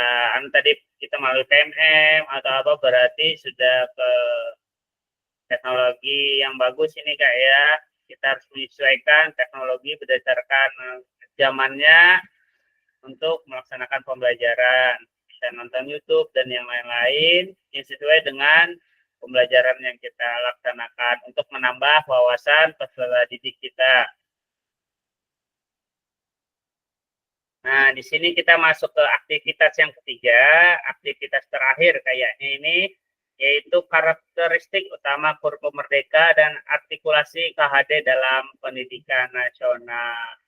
tadi kita melalui PMM atau apa, berarti sudah ke teknologi yang bagus ini Kak ya. Kita harus menyesuaikan teknologi berdasarkan zamannya untuk melaksanakan pembelajaran. Bisa nonton YouTube dan yang lain-lain yang sesuai dengan pembelajaran yang kita laksanakan untuk menambah wawasan peserta didik kita. Nah, di sini kita masuk ke aktivitas yang ketiga, aktivitas terakhir kayaknya ini, yaitu karakteristik utama kurikulum merdeka dan artikulasi KHD dalam pendidikan nasional.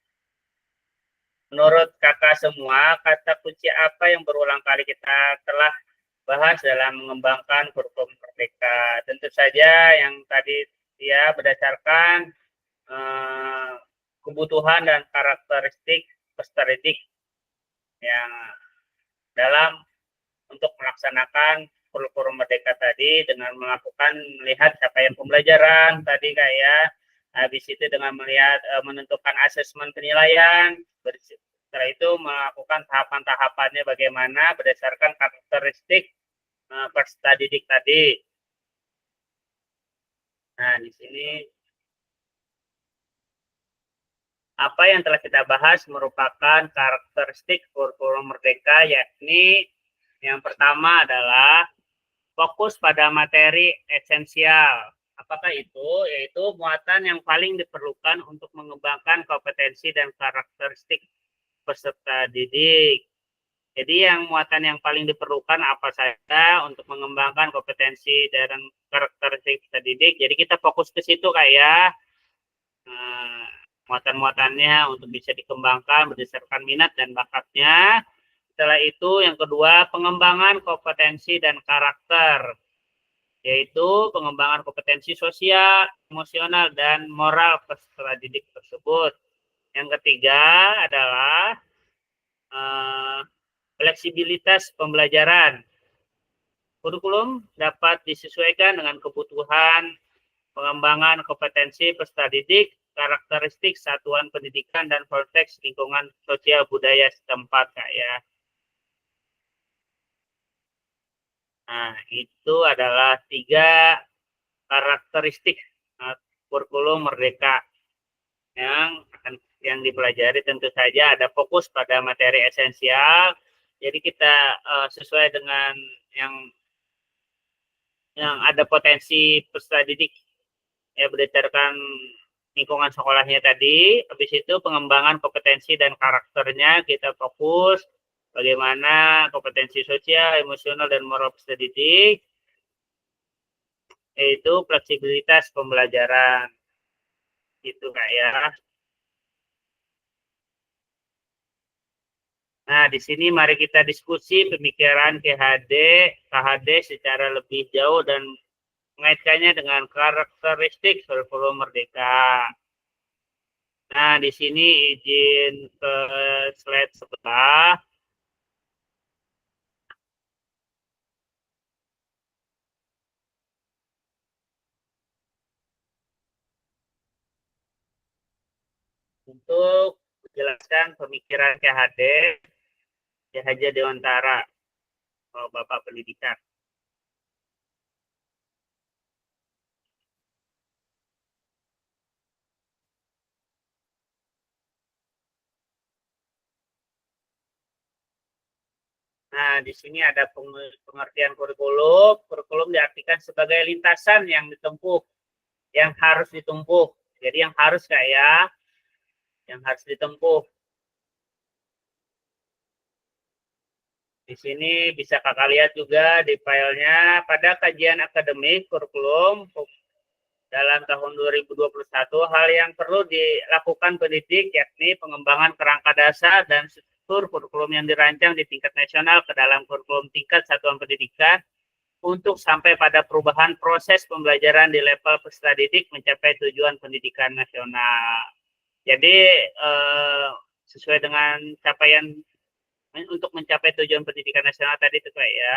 Menurut kakak semua, kata kunci apa yang berulang kali kita telah bahas dalam mengembangkan kurikulum merdeka? Tentu saja yang tadi ya berdasarkan kebutuhan dan karakteristik peserta didik yang dalam untuk melaksanakan kurikulum merdeka tadi dengan melihat capaian pembelajaran tadi kayak habis itu dengan melihat menentukan asesmen penilaian, setelah itu melakukan tahapan-tahapannya bagaimana berdasarkan karakteristik peserta didik tadi. Nah, di sini apa yang telah kita bahas merupakan karakteristik kurikulum merdeka, yakni yang pertama adalah fokus pada materi esensial. Apakah itu? Yaitu muatan yang paling diperlukan untuk mengembangkan kompetensi dan karakteristik peserta didik. Jadi yang muatan yang paling diperlukan apa saja untuk mengembangkan kompetensi dan karakteristik peserta didik. Jadi kita fokus ke situ Kak ya. Muatan-muatannya untuk bisa dikembangkan berdasarkan minat dan bakatnya. Setelah itu yang kedua, pengembangan kompetensi dan karakter, yaitu pengembangan kompetensi sosial, emosional, dan moral peserta didik tersebut. Yang ketiga adalah fleksibilitas pembelajaran. Kurikulum dapat disesuaikan dengan kebutuhan pengembangan kompetensi peserta didik, karakteristik satuan pendidikan, dan konteks lingkungan sosial budaya setempat Kak ya. Nah, itu adalah 3 karakteristik kurikulum merdeka yang dipelajari. Tentu saja ada fokus pada materi esensial. Jadi kita sesuai dengan yang ada potensi peserta didik ya berdasarkan lingkungan sekolahnya tadi. Habis itu pengembangan kompetensi dan karakternya kita fokus bagaimana kompetensi sosial, emosional, dan moral peserta didik, yaitu fleksibilitas pembelajaran. Gitu Kak ya. Nah, di sini mari kita diskusi pemikiran KHD secara lebih jauh dan mengaitkannya dengan karakteristik kurikulum merdeka. Nah, di sini izin ke slide sebelah. Untuk menjelaskan pemikiran KHD, Ki Hajar Dewantara, Bapak Pendidikan. Nah, di sini ada pengertian kurikulum. Kurikulum diartikan sebagai lintasan yang ditempuh, yang harus ditempuh. Jadi yang harus kayak yang harus ditempuh. Di sini bisa Kakak lihat juga di filenya pada kajian akademik kurikulum dalam tahun 2021, hal yang perlu dilakukan pendidik yakni pengembangan kerangka dasar dan struktur kurikulum yang dirancang di tingkat nasional ke dalam kurikulum tingkat satuan pendidikan untuk sampai pada perubahan proses pembelajaran di level peserta didik mencapai tujuan pendidikan nasional. Jadi sesuai dengan capaian untuk mencapai tujuan pendidikan nasional tadi itu Pak ya.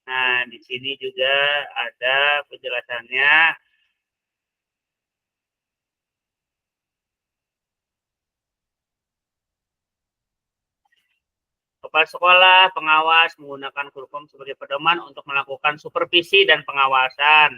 Nah, di sini juga ada penjelasannya. Kepala sekolah, pengawas menggunakan kurikulum sebagai pedoman untuk melakukan supervisi dan pengawasan.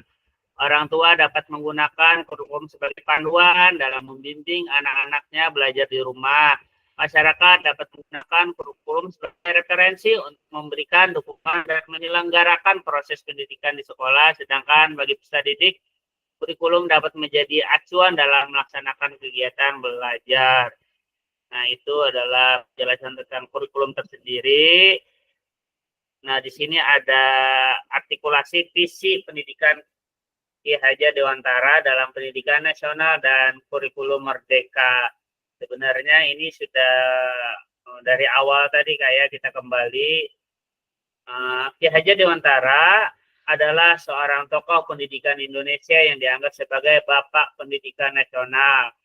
Orang tua dapat menggunakan kurikulum sebagai panduan dalam membimbing anak-anaknya belajar di rumah. Masyarakat dapat menggunakan kurikulum sebagai referensi untuk memberikan dukungan dan menyelenggarakan proses pendidikan di sekolah, sedangkan bagi peserta didik, kurikulum dapat menjadi acuan dalam melaksanakan kegiatan belajar. Nah, itu adalah penjelasan tentang kurikulum tersendiri. Nah, di sini ada artikulasi visi pendidikan Ki Hajar Dewantara dalam pendidikan nasional dan kurikulum merdeka. Sebenarnya ini sudah dari awal tadi kayak kita kembali. Ki Hajar Dewantara adalah seorang tokoh pendidikan Indonesia yang dianggap sebagai Bapak Pendidikan Nasional.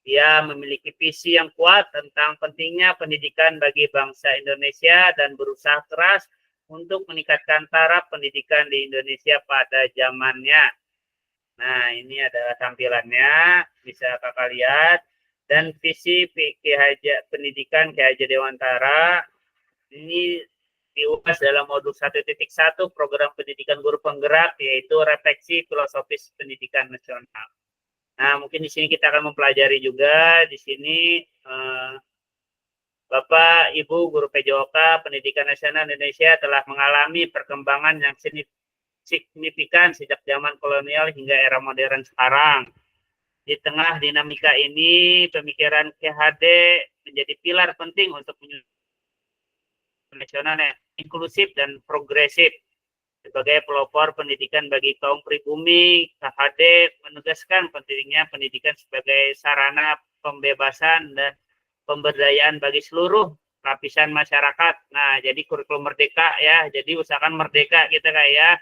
Dia memiliki visi yang kuat tentang pentingnya pendidikan bagi bangsa Indonesia dan berusaha keras untuk meningkatkan taraf pendidikan di Indonesia pada zamannya. Nah, ini adalah tampilannya, bisa Kakak lihat. Dan visi Ki Hajar Pendidikan Ki Hajar Dewantara ini di UAS dalam modul 1.1 program pendidikan guru penggerak, yaitu refleksi filosofis pendidikan nasional. Nah, mungkin di sini kita akan mempelajari juga di sini Bapak, Ibu, Guru PJOK Pendidikan Nasional Indonesia telah mengalami perkembangan yang signifikan sejak zaman kolonial hingga era modern sekarang. Di tengah dinamika ini, pemikiran KHD menjadi pilar penting untuk menyusun nasional yang inklusif dan progresif. Sebagai pelopor pendidikan bagi kaum pribumi, KHD menegaskan pentingnya pendidikan sebagai sarana pembebasan dan pemberdayaan bagi seluruh lapisan masyarakat. Nah, jadi kurikulum merdeka ya. Jadi usahakan merdeka kita kayak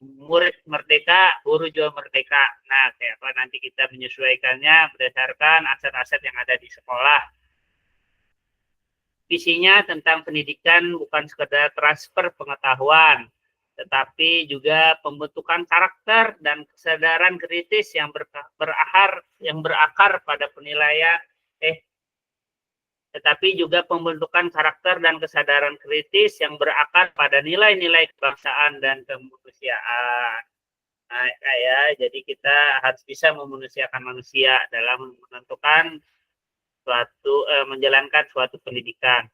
murid merdeka, guru juga merdeka. Nah, kayak apa nanti kita menyesuaikannya berdasarkan aset-aset yang ada di sekolah. Visinya tentang pendidikan bukan sekedar transfer pengetahuan, tetapi juga pembentukan karakter dan kesadaran kritis yang berakar pada penilaian tetapi juga pembentukan karakter dan kesadaran kritis yang berakar pada nilai-nilai kebangsaan dan kemanusiaan. Nah, jadi kita harus bisa memanusiakan manusia dalam menentukan menjalankan suatu pendidikan.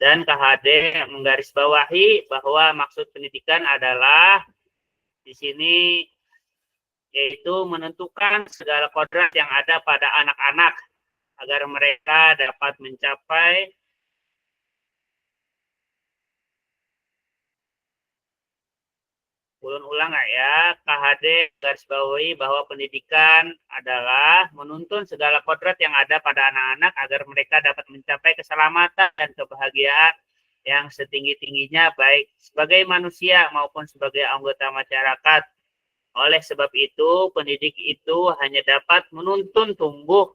Dan KHD menggarisbawahi bahwa maksud pendidikan adalah di sini yaitu menentukan segala kodrat yang ada pada anak-anak agar mereka dapat mencapai ulang ya, KHD garis bawahi bahwa pendidikan adalah menuntun segala kodrat yang ada pada anak-anak agar mereka dapat mencapai keselamatan dan kebahagiaan yang setinggi-tingginya baik sebagai manusia maupun sebagai anggota masyarakat. Oleh sebab itu, pendidik itu hanya dapat menuntun tumbuh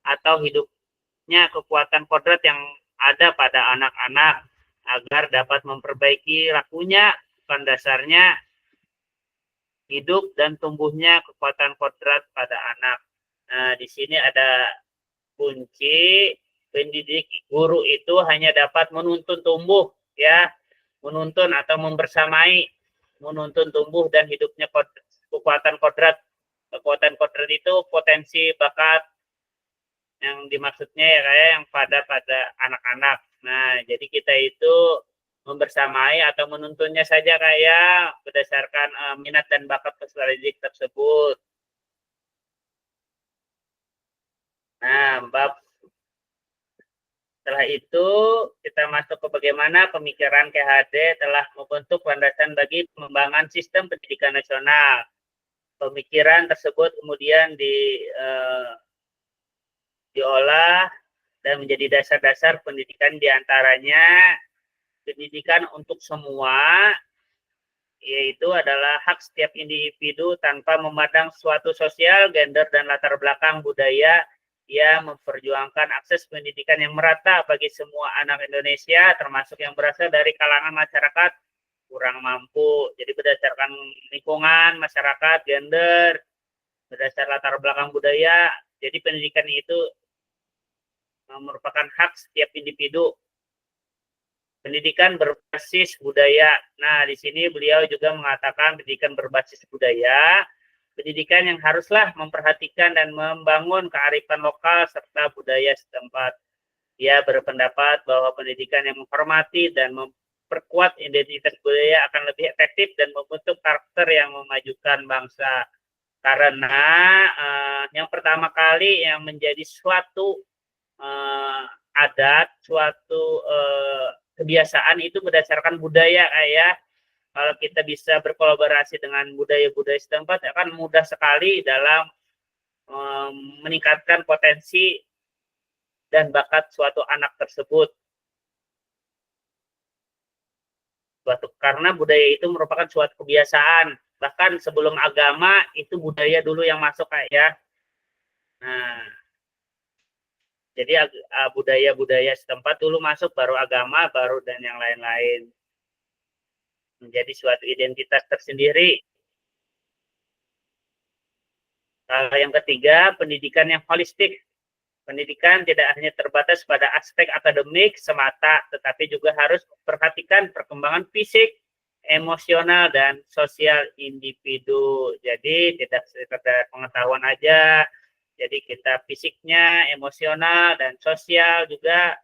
atau hidupnya kekuatan kodrat yang ada pada anak-anak agar dapat memperbaiki lakunya bukan dasarnya hidup dan tumbuhnya kekuatan kodrat pada anak. Nah, di sini ada kunci pendidik guru itu hanya dapat menuntun tumbuh ya, menuntun atau membersamai menuntun tumbuh dan hidupnya kekuatan kodrat. Kekuatan kodrat itu potensi bakat yang dimaksudnya ya kayak yang pada anak-anak. Nah, jadi kita itu membersamai atau menuntunnya saja kayak berdasarkan minat dan bakat peserta didik tersebut. Nah, setelah itu kita masuk ke bagaimana pemikiran KHD telah membentuk landasan bagi pengembangan sistem pendidikan nasional. Pemikiran tersebut kemudian diolah dan menjadi dasar-dasar pendidikan, diantaranya pendidikan untuk semua, yaitu adalah hak setiap individu tanpa memandang suatu sosial, gender, dan latar belakang budaya yang memperjuangkan akses pendidikan yang merata bagi semua anak Indonesia, termasuk yang berasal dari kalangan masyarakat kurang mampu. Jadi berdasarkan lingkungan, masyarakat, gender, berdasar latar belakang budaya, jadi pendidikan itu merupakan hak setiap individu. Pendidikan berbasis budaya. Nah, di sini beliau juga mengatakan pendidikan berbasis budaya, pendidikan yang haruslah memperhatikan dan membangun kearifan lokal serta budaya setempat. Ia berpendapat bahwa pendidikan yang menghormati dan memperkuat identitas budaya akan lebih efektif dan membentuk karakter yang memajukan bangsa. Karena yang pertama kali yang menjadi suatu adat, suatu kebiasaan itu berdasarkan budaya ya. Kalau kita bisa berkolaborasi dengan budaya-budaya setempat akan mudah sekali dalam meningkatkan potensi dan bakat suatu anak tersebut. Karena budaya itu merupakan suatu kebiasaan. Bahkan sebelum agama itu budaya dulu yang masuk ya. Nah, jadi budaya-budaya setempat dulu masuk, baru agama, baru dan yang lain-lain. Menjadi suatu identitas tersendiri. Yang ketiga, pendidikan yang holistik. Pendidikan tidak hanya terbatas pada aspek akademik semata, tetapi juga harus memperhatikan perkembangan fisik, emosional, dan sosial individu. Jadi tidak sekedar pengetahuan aja, jadi kita fisiknya, emosional, dan sosial juga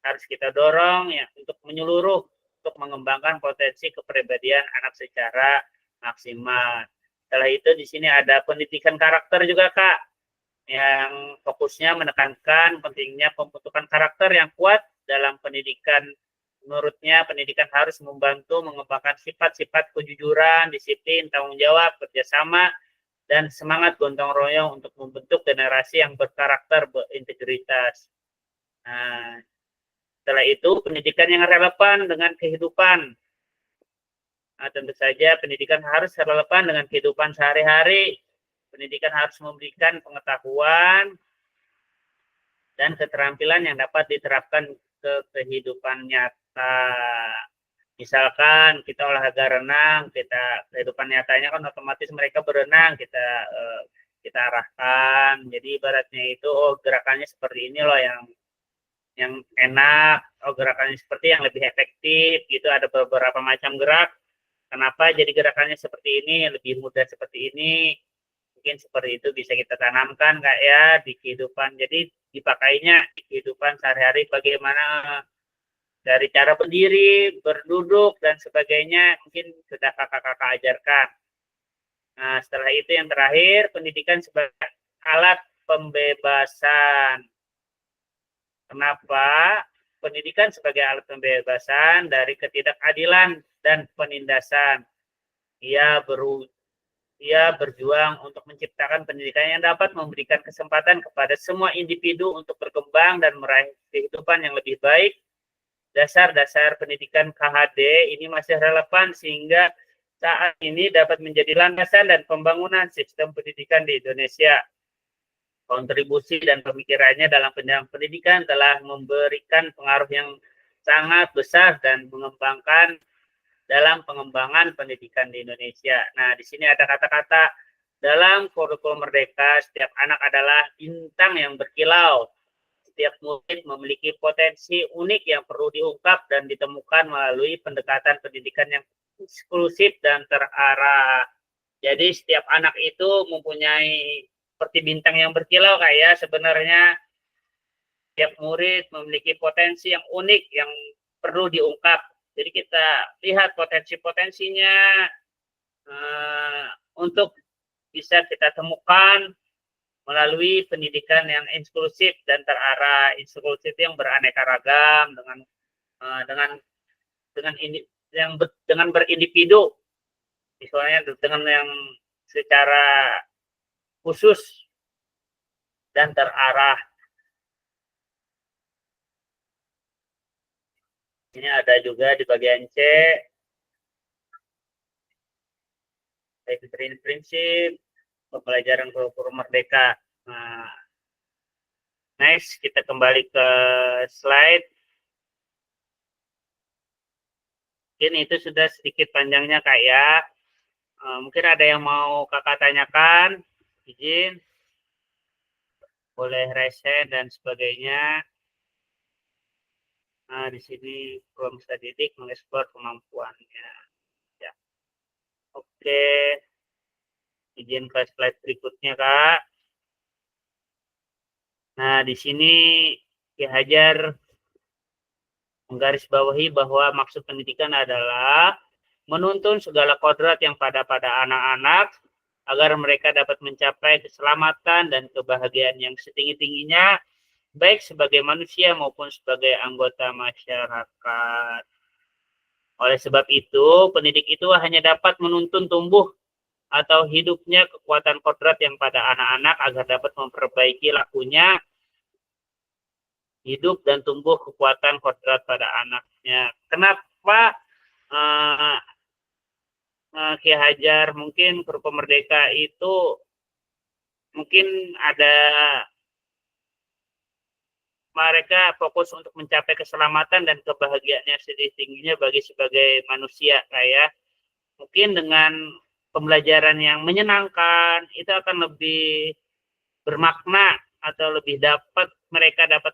harus kita dorong ya untuk menyeluruh, untuk mengembangkan potensi kepribadian anak secara maksimal. Setelah itu di sini ada pendidikan karakter juga, Kak, yang fokusnya menekankan pentingnya pembentukan karakter yang kuat dalam pendidikan. Menurutnya, pendidikan harus membantu mengembangkan sifat-sifat kejujuran, disiplin, tanggung jawab, kerjasama, dan semangat gotong royong untuk membentuk generasi yang berkarakter, berintegritas. Nah, setelah itu, pendidikan yang relevan dengan kehidupan. Nah, tentu saja pendidikan harus relevan dengan kehidupan sehari-hari. Pendidikan harus memberikan pengetahuan dan keterampilan yang dapat diterapkan ke kehidupan nyata. Misalkan kita olahraga renang, kita kehidupan nyatanya kan otomatis mereka berenang, kita arahkan. Jadi ibaratnya itu, oh gerakannya seperti ini loh yang enak, oh gerakannya seperti yang lebih efektif gitu. Ada beberapa macam gerak. Kenapa jadi gerakannya seperti ini, lebih mudah seperti ini? Mungkin seperti itu bisa kita tanamkan Kak ya di kehidupan. Jadi dipakainya di kehidupan sehari-hari, bagaimana dari cara berdiri, berduduk, dan sebagainya, mungkin sudah kakak-kakak ajarkan. Nah, setelah itu yang terakhir, pendidikan sebagai alat pembebasan. Kenapa? Pendidikan sebagai alat pembebasan dari ketidakadilan dan penindasan. Ia berjuang untuk menciptakan pendidikan yang dapat memberikan kesempatan kepada semua individu untuk berkembang dan meraih kehidupan yang lebih baik. Dasar-dasar pendidikan KHD ini masih relevan sehingga saat ini dapat menjadi landasan dan pembangunan sistem pendidikan di Indonesia. Kontribusi dan pemikirannya dalam bidang pendidikan telah memberikan pengaruh yang sangat besar dan mengembangkan dalam pengembangan pendidikan di Indonesia. Nah, di sini ada kata-kata dalam kurikulum Merdeka, setiap anak adalah bintang yang berkilau. Setiap murid memiliki potensi unik yang perlu diungkap dan ditemukan melalui pendekatan pendidikan yang inklusif dan terarah. Jadi setiap anak itu mempunyai seperti bintang yang berkilau kayak sebenarnya setiap murid memiliki potensi yang unik yang perlu diungkap. Jadi kita lihat potensi-potensinya untuk bisa kita temukan melalui pendidikan yang inklusif dan terarah. Inklusif yang beraneka ragam dengan berindividu, misalnya dengan yang secara khusus dan terarah. Ini ada juga di bagian C, prinsip pembelajaran kurikulum Merdeka. Nah, next kita kembali ke slide. Mungkin itu sudah sedikit panjangnya Kak ya. Mungkin ada yang mau Kakak tanyakan, izin, boleh raise hand dan sebagainya. Nah, di sini belum bisa didik mengeksplor kemampuannya. Ya. Oke. Izin ke slide berikutnya, Kak. Nah, di sini Ki Hajar menggarisbawahi bahwa maksud pendidikan adalah menuntun segala kodrat yang pada anak-anak agar mereka dapat mencapai keselamatan dan kebahagiaan yang setinggi-tingginya, baik sebagai manusia maupun sebagai anggota masyarakat. Oleh sebab itu, pendidik itu hanya dapat menuntun tumbuh atau hidupnya kekuatan kodrat yang pada anak-anak agar dapat memperbaiki lakunya hidup dan tumbuh kekuatan kodrat pada anaknya. Kenapa Ki Hajar mungkin kurikulum Merdeka itu mungkin ada mereka fokus untuk mencapai keselamatan dan kebahagiaan yang setinggi-tingginya bagi sebagai manusia kayak mungkin dengan pembelajaran yang menyenangkan itu akan lebih bermakna atau lebih mereka dapat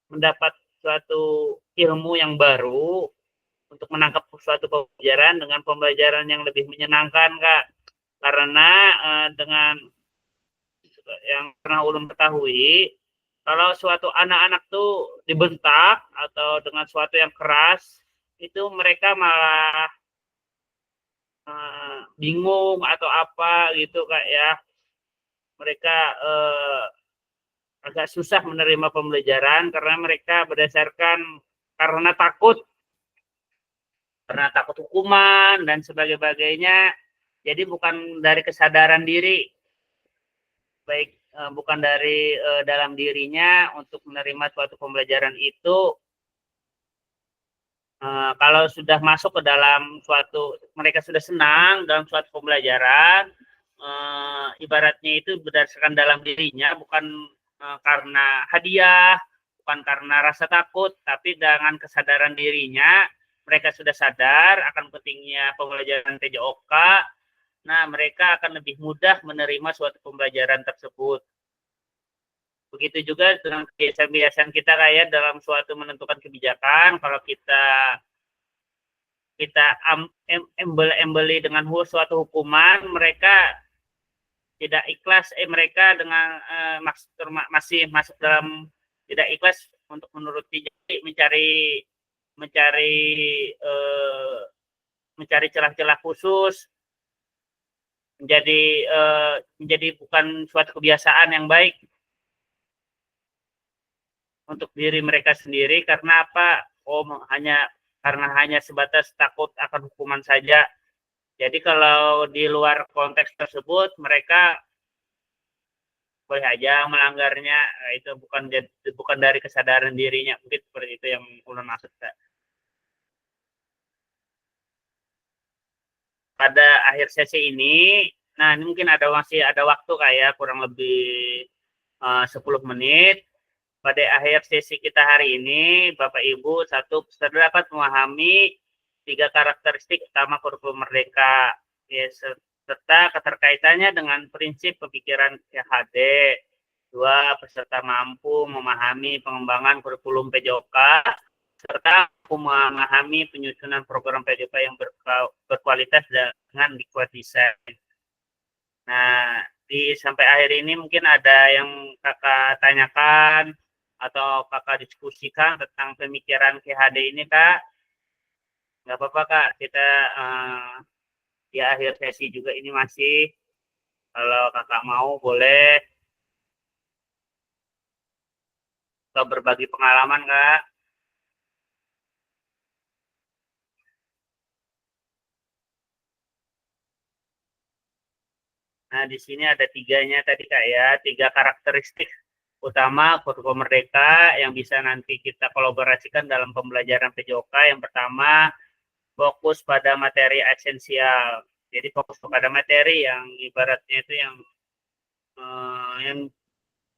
mendapat suatu ilmu yang baru untuk menangkap suatu pembelajaran dengan pembelajaran yang lebih menyenangkan, Kak. Karena dengan yang pernah ulun ketahui, kalau suatu anak-anak tuh dibentak atau dengan suatu yang keras, itu mereka malah bingung atau apa gitu, Kak ya. Mereka agak susah menerima pembelajaran karena mereka karena takut hukuman dan sebagainya. Jadi bukan dari kesadaran diri, bukan dari dalam dirinya untuk menerima suatu pembelajaran itu. Kalau sudah masuk ke dalam mereka sudah senang dalam suatu pembelajaran, ibaratnya itu berdasarkan dalam dirinya, bukan karena hadiah, bukan karena rasa takut, tapi dengan kesadaran dirinya. Mereka sudah sadar akan pentingnya pembelajaran PJOK. Nah, mereka akan lebih mudah menerima suatu pembelajaran tersebut. Begitu juga dengan kebiasaan-kebiasaan kita kayak dalam suatu menentukan kebijakan. Kalau kita embel-embeli dengan suatu hukuman, mereka tidak ikhlas. Mereka dengan masih masuk dalam tidak ikhlas untuk menuruti, jadi mencari celah-celah khusus, menjadi bukan suatu kebiasaan yang baik untuk diri mereka sendiri. Karena apa? Karena hanya sebatas takut akan hukuman saja. Jadi kalau di luar konteks tersebut, mereka boleh aja melanggarnya. Itu bukan dari kesadaran dirinya. Mungkin seperti itu yang ulun maksud, Kak. Pada akhir sesi ini, nah ini mungkin masih ada waktu kayak kurang lebih 10 menit. Pada akhir sesi kita hari ini, Bapak Ibu dapat memahami 3 karakteristik utama kurikulum Merdeka, ya, serta keterkaitannya dengan prinsip pemikiran KHD. 2, peserta mampu memahami pengembangan kurikulum PJOK, serta memahami penyusunan program PJOK yang berkualitas dengan liquid design. Nah, sampai akhir ini mungkin ada yang kakak tanyakan atau kakak diskusikan tentang pemikiran KHD ini, Kak. Nggak apa-apa, Kak. Kita di akhir sesi juga ini masih, kalau kakak mau boleh atau berbagi pengalaman, Kak. Nah, di sini ada 3-nya tadi, Kak ya, 3 karakteristik utama kurikulum Merdeka yang bisa nanti kita kolaborasikan dalam pembelajaran PJOK. Yang pertama, fokus pada materi esensial. Jadi fokus kepada materi yang ibaratnya itu yang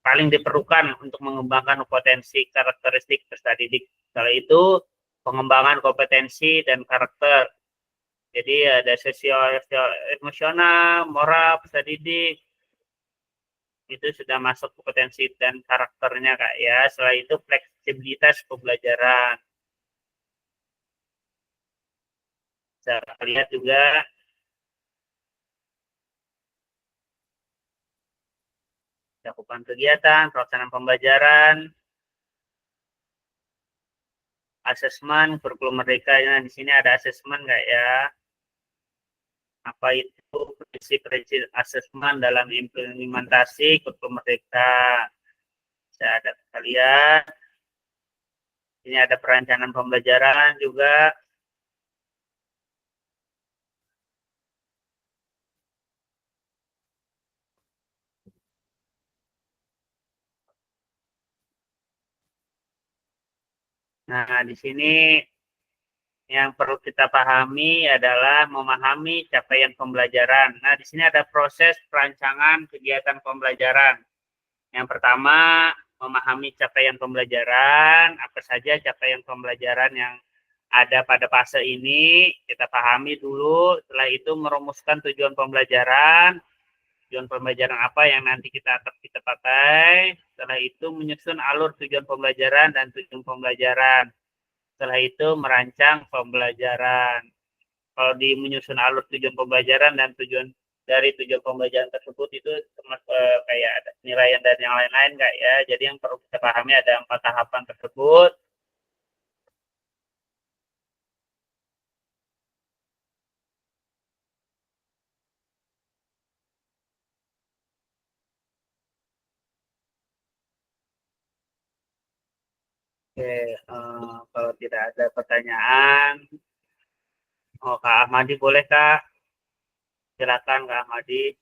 paling diperlukan untuk mengembangkan potensi karakteristik peserta didik. Setelah itu, pengembangan kompetensi dan karakter. Jadi ada sosial emosional, moral, peserta didik, itu sudah masuk kompetensi dan karakternya, Kak ya. Setelah itu fleksibilitas pembelajaran. Bisa lihat juga cakupan kegiatan, pelaksanaan pembelajaran, asesmen kurikulum Merdeka. Nah, di sini ada asesmen, Kak ya. Apa itu prinsip-prinsip asesmen dalam implementasi kurikulum Merdeka? Bisa ada kita lihat. Ini ada perencanaan pembelajaran juga. Nah, di sini yang perlu kita pahami adalah memahami capaian pembelajaran. Nah, di sini ada proses perancangan kegiatan pembelajaran. Yang pertama, memahami capaian pembelajaran, apa saja capaian pembelajaran yang ada pada fase ini, kita pahami dulu. Setelah itu merumuskan tujuan pembelajaran, tujuan pembelajaran apa yang nanti kita akan kita pakai. Setelah itu menyusun alur tujuan pembelajaran dan tujuan pembelajaran. Setelah itu merancang pembelajaran. Kalau di menyusun alur tujuan pembelajaran dan tujuan dari tujuan pembelajaran tersebut itu kayak ada penilaian dan yang lain-lain nggak ya. Jadi yang perlu kita pahami ada 4 tahapan tersebut. Oke, kalau tidak ada pertanyaan, Kak Ahmadi boleh Kak? Silakan Kak Ahmadi.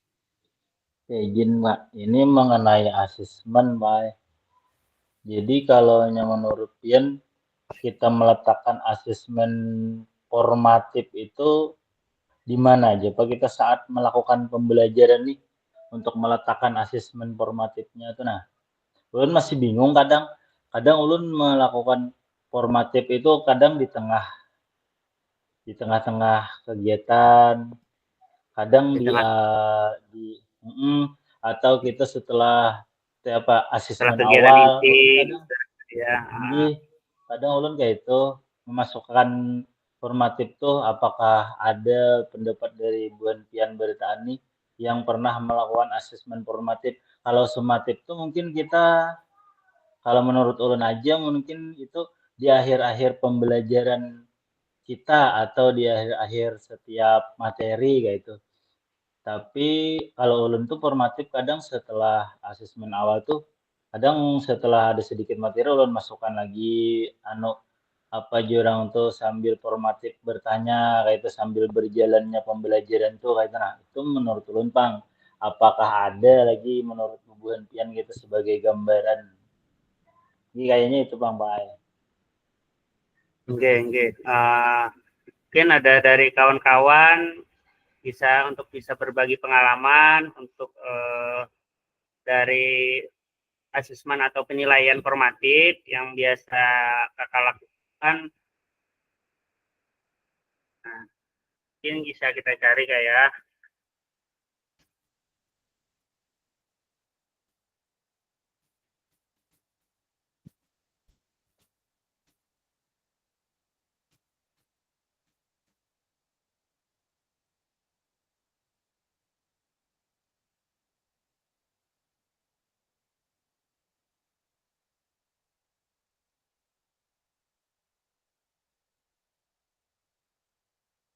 Ya, izin Pak, ini mengenai asesmen Pak. Jadi kalau yang menurut Pian, kita meletakkan asesmen formatif itu di mana aja Pak kita saat melakukan pembelajaran nih untuk meletakkan asesmen formatifnya itu. Nah, ulun masih bingung kadang ulun melakukan formatif itu kadang di tengah-tengah kegiatan, kadang Di tengah atau kita setelah setelah asesmen kegiatan awal, inti, ulun kadang ya. ulun kayak itu memasukkan formatif tuh apakah ada pendapat dari Buan Pian Bertani yang pernah melakukan asesmen formatif. Kalau sumatif tuh mungkin kita kalau menurut ulun aja mungkin itu di akhir-akhir pembelajaran kita atau di akhir-akhir setiap materi kayak itu. Tapi kalau ulun tuh formatif kadang setelah asesmen awal tuh kadang setelah ada sedikit materi ulun masukkan lagi apa jurang tuh sambil formatif bertanya kayak itu sambil berjalannya pembelajaran tuh kayak itu. Nah, itu menurut ulun Pang, apakah ada lagi menurut Bu Hentian gitu sebagai gambaran? Ini kayaknya itu Bang Pai. Oke, oke. Mungkin ada dari kawan-kawan bisa berbagi pengalaman untuk dari asesmen atau penilaian formatif yang biasa kakak lakukan. Nah, mungkin bisa kita cari kayak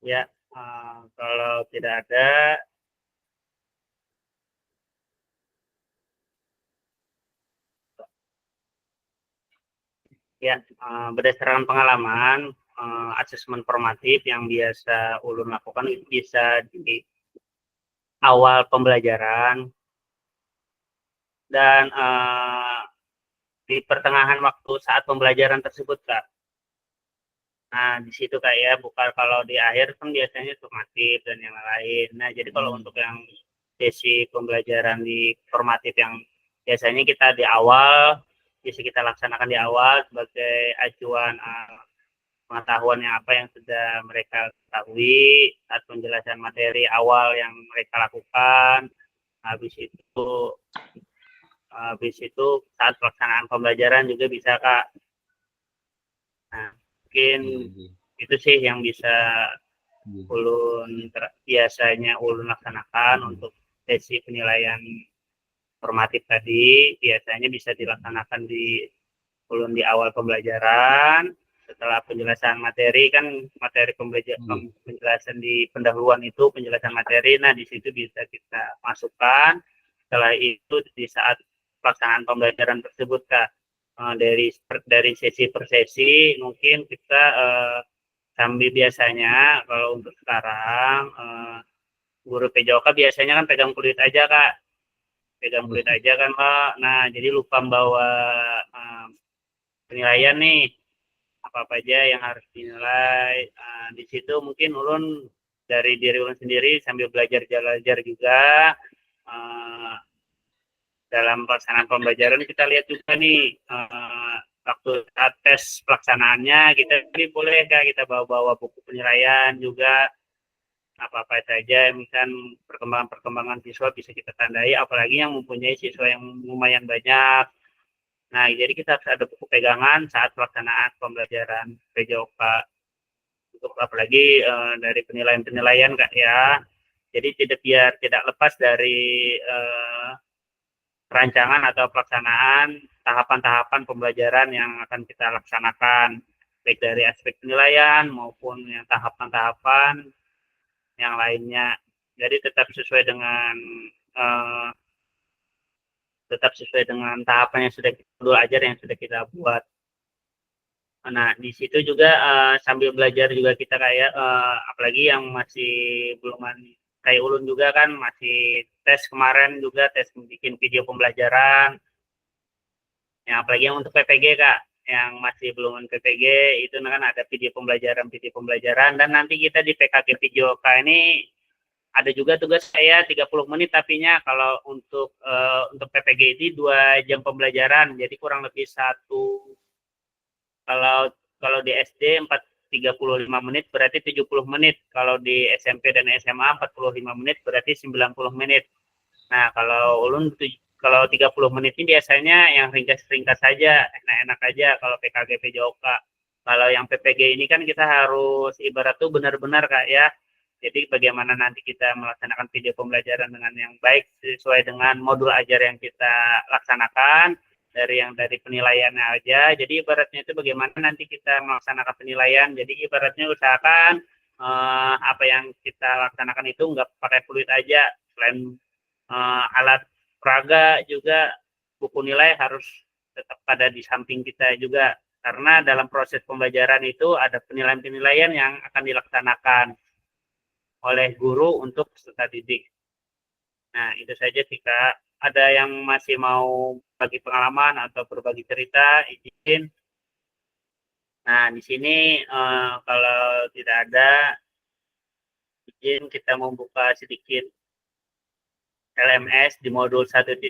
ya, kalau tidak ada ya, berdasarkan pengalaman asesmen formatif yang biasa ulun lakukan itu bisa di awal pembelajaran dan di pertengahan waktu saat pembelajaran tersebut Kak. Nah, di situ Kak ya, bukan kalau di akhir kan biasanya formatif dan yang lain. Nah, jadi kalau untuk yang sesi pembelajaran di formatif yang biasanya kita di awal, biasa kita laksanakan di awal sebagai acuan pengetahuan yang apa yang sudah mereka ketahui saat penjelasan materi awal yang mereka lakukan. Habis itu saat pelaksanaan pembelajaran juga bisa Kak. Nah, mungkin itu sih yang bisa biasanya ulun laksanakan untuk sesi penilaian formatif tadi. Biasanya bisa dilaksanakan di ulun di awal pembelajaran. Setelah penjelasan materi kan materi penjelasan di pendahuluan itu penjelasan materi. Nah, di situ bisa kita masukkan. Setelah itu di saat pelaksanaan pembelajaran tersebut Kak, dari sesi per sesi mungkin kita sambil biasanya kalau untuk sekarang guru PJOK biasanya kan pegang kulit aja Kak, Pak. Nah, jadi lupa membawa penilaian nih apa aja yang harus dinilai. Di situ mungkin ulun dari diri ulun sendiri sambil belajar juga dalam pelaksanaan pembelajaran kita lihat juga nih waktu tes pelaksanaannya kita boleh Kak kita bawa buku penilaian juga apa-apa saja, misalkan perkembangan siswa bisa kita tandai, apalagi yang mempunyai siswa yang lumayan banyak. Nah, jadi kita harus ada buku pegangan saat pelaksanaan pembelajaran PJOK. Untuk apalagi dari penilaian-penilaian Kak ya. Jadi biar tidak lepas dari perancangan atau pelaksanaan tahapan-tahapan pembelajaran yang akan kita laksanakan, baik dari aspek penilaian maupun yang tahapan-tahapan yang lainnya. Jadi tetap sesuai dengan tahapan yang sudah kita modul ajar yang sudah kita buat. Nah, di situ juga sambil belajar juga kita kayak apalagi yang masih belum kayak ulun juga kan masih tes kemarin juga tes bikin video pembelajaran. Ya, apalagi yang untuk PPG Kak, yang masih belum PPG itu kan ada video pembelajaran dan nanti kita di PKG video K ini ada juga tugas saya 30 menit tapinya kalau untuk PPG ini 2 jam pembelajaran. Jadi kurang lebih kalau di SD 35 menit berarti 70 menit. Kalau di SMP dan SMA 45 menit berarti 90 menit. Nah, kalau ulun kalau 30 menit ini biasanya yang ringkas-ringkas saja, enak-enak aja kalau PKG PJOK. Kalau yang PPG ini kan kita harus ibarat tuh benar-benar Kak ya. Jadi bagaimana nanti kita melaksanakan video pembelajaran dengan yang baik sesuai dengan modul ajar yang kita laksanakan. Dari penilaiannya aja. Jadi ibaratnya itu bagaimana nanti kita melaksanakan penilaian. Jadi ibaratnya usahakan apa yang kita laksanakan itu nggak pakai fluid aja. Selain alat peraga juga buku nilai harus tetap ada di samping kita juga. Karena dalam proses pembelajaran itu ada penilaian-penilaian yang akan dilaksanakan oleh guru untuk peserta didik. Nah, itu saja jika ada yang masih mau bagi pengalaman atau berbagi cerita, izin. Nah, di sini kalau tidak ada, izin kita membuka sedikit LMS di modul 1.5.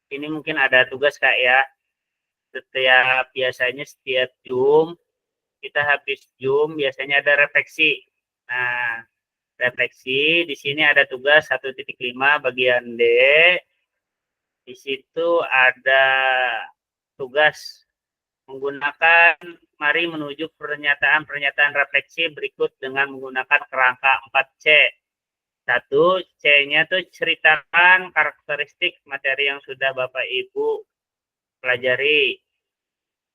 Ini mungkin ada tugas Kak ya. Biasanya setiap Zoom, kita habis Zoom biasanya ada refleksi. Nah, refleksi di sini ada tugas 1.5 bagian D. Di situ ada tugas menggunakan mari menuju pernyataan refleksi berikut dengan menggunakan kerangka 4C. 1, C-nya tuh ceritakan karakteristik materi yang sudah Bapak Ibu pelajari.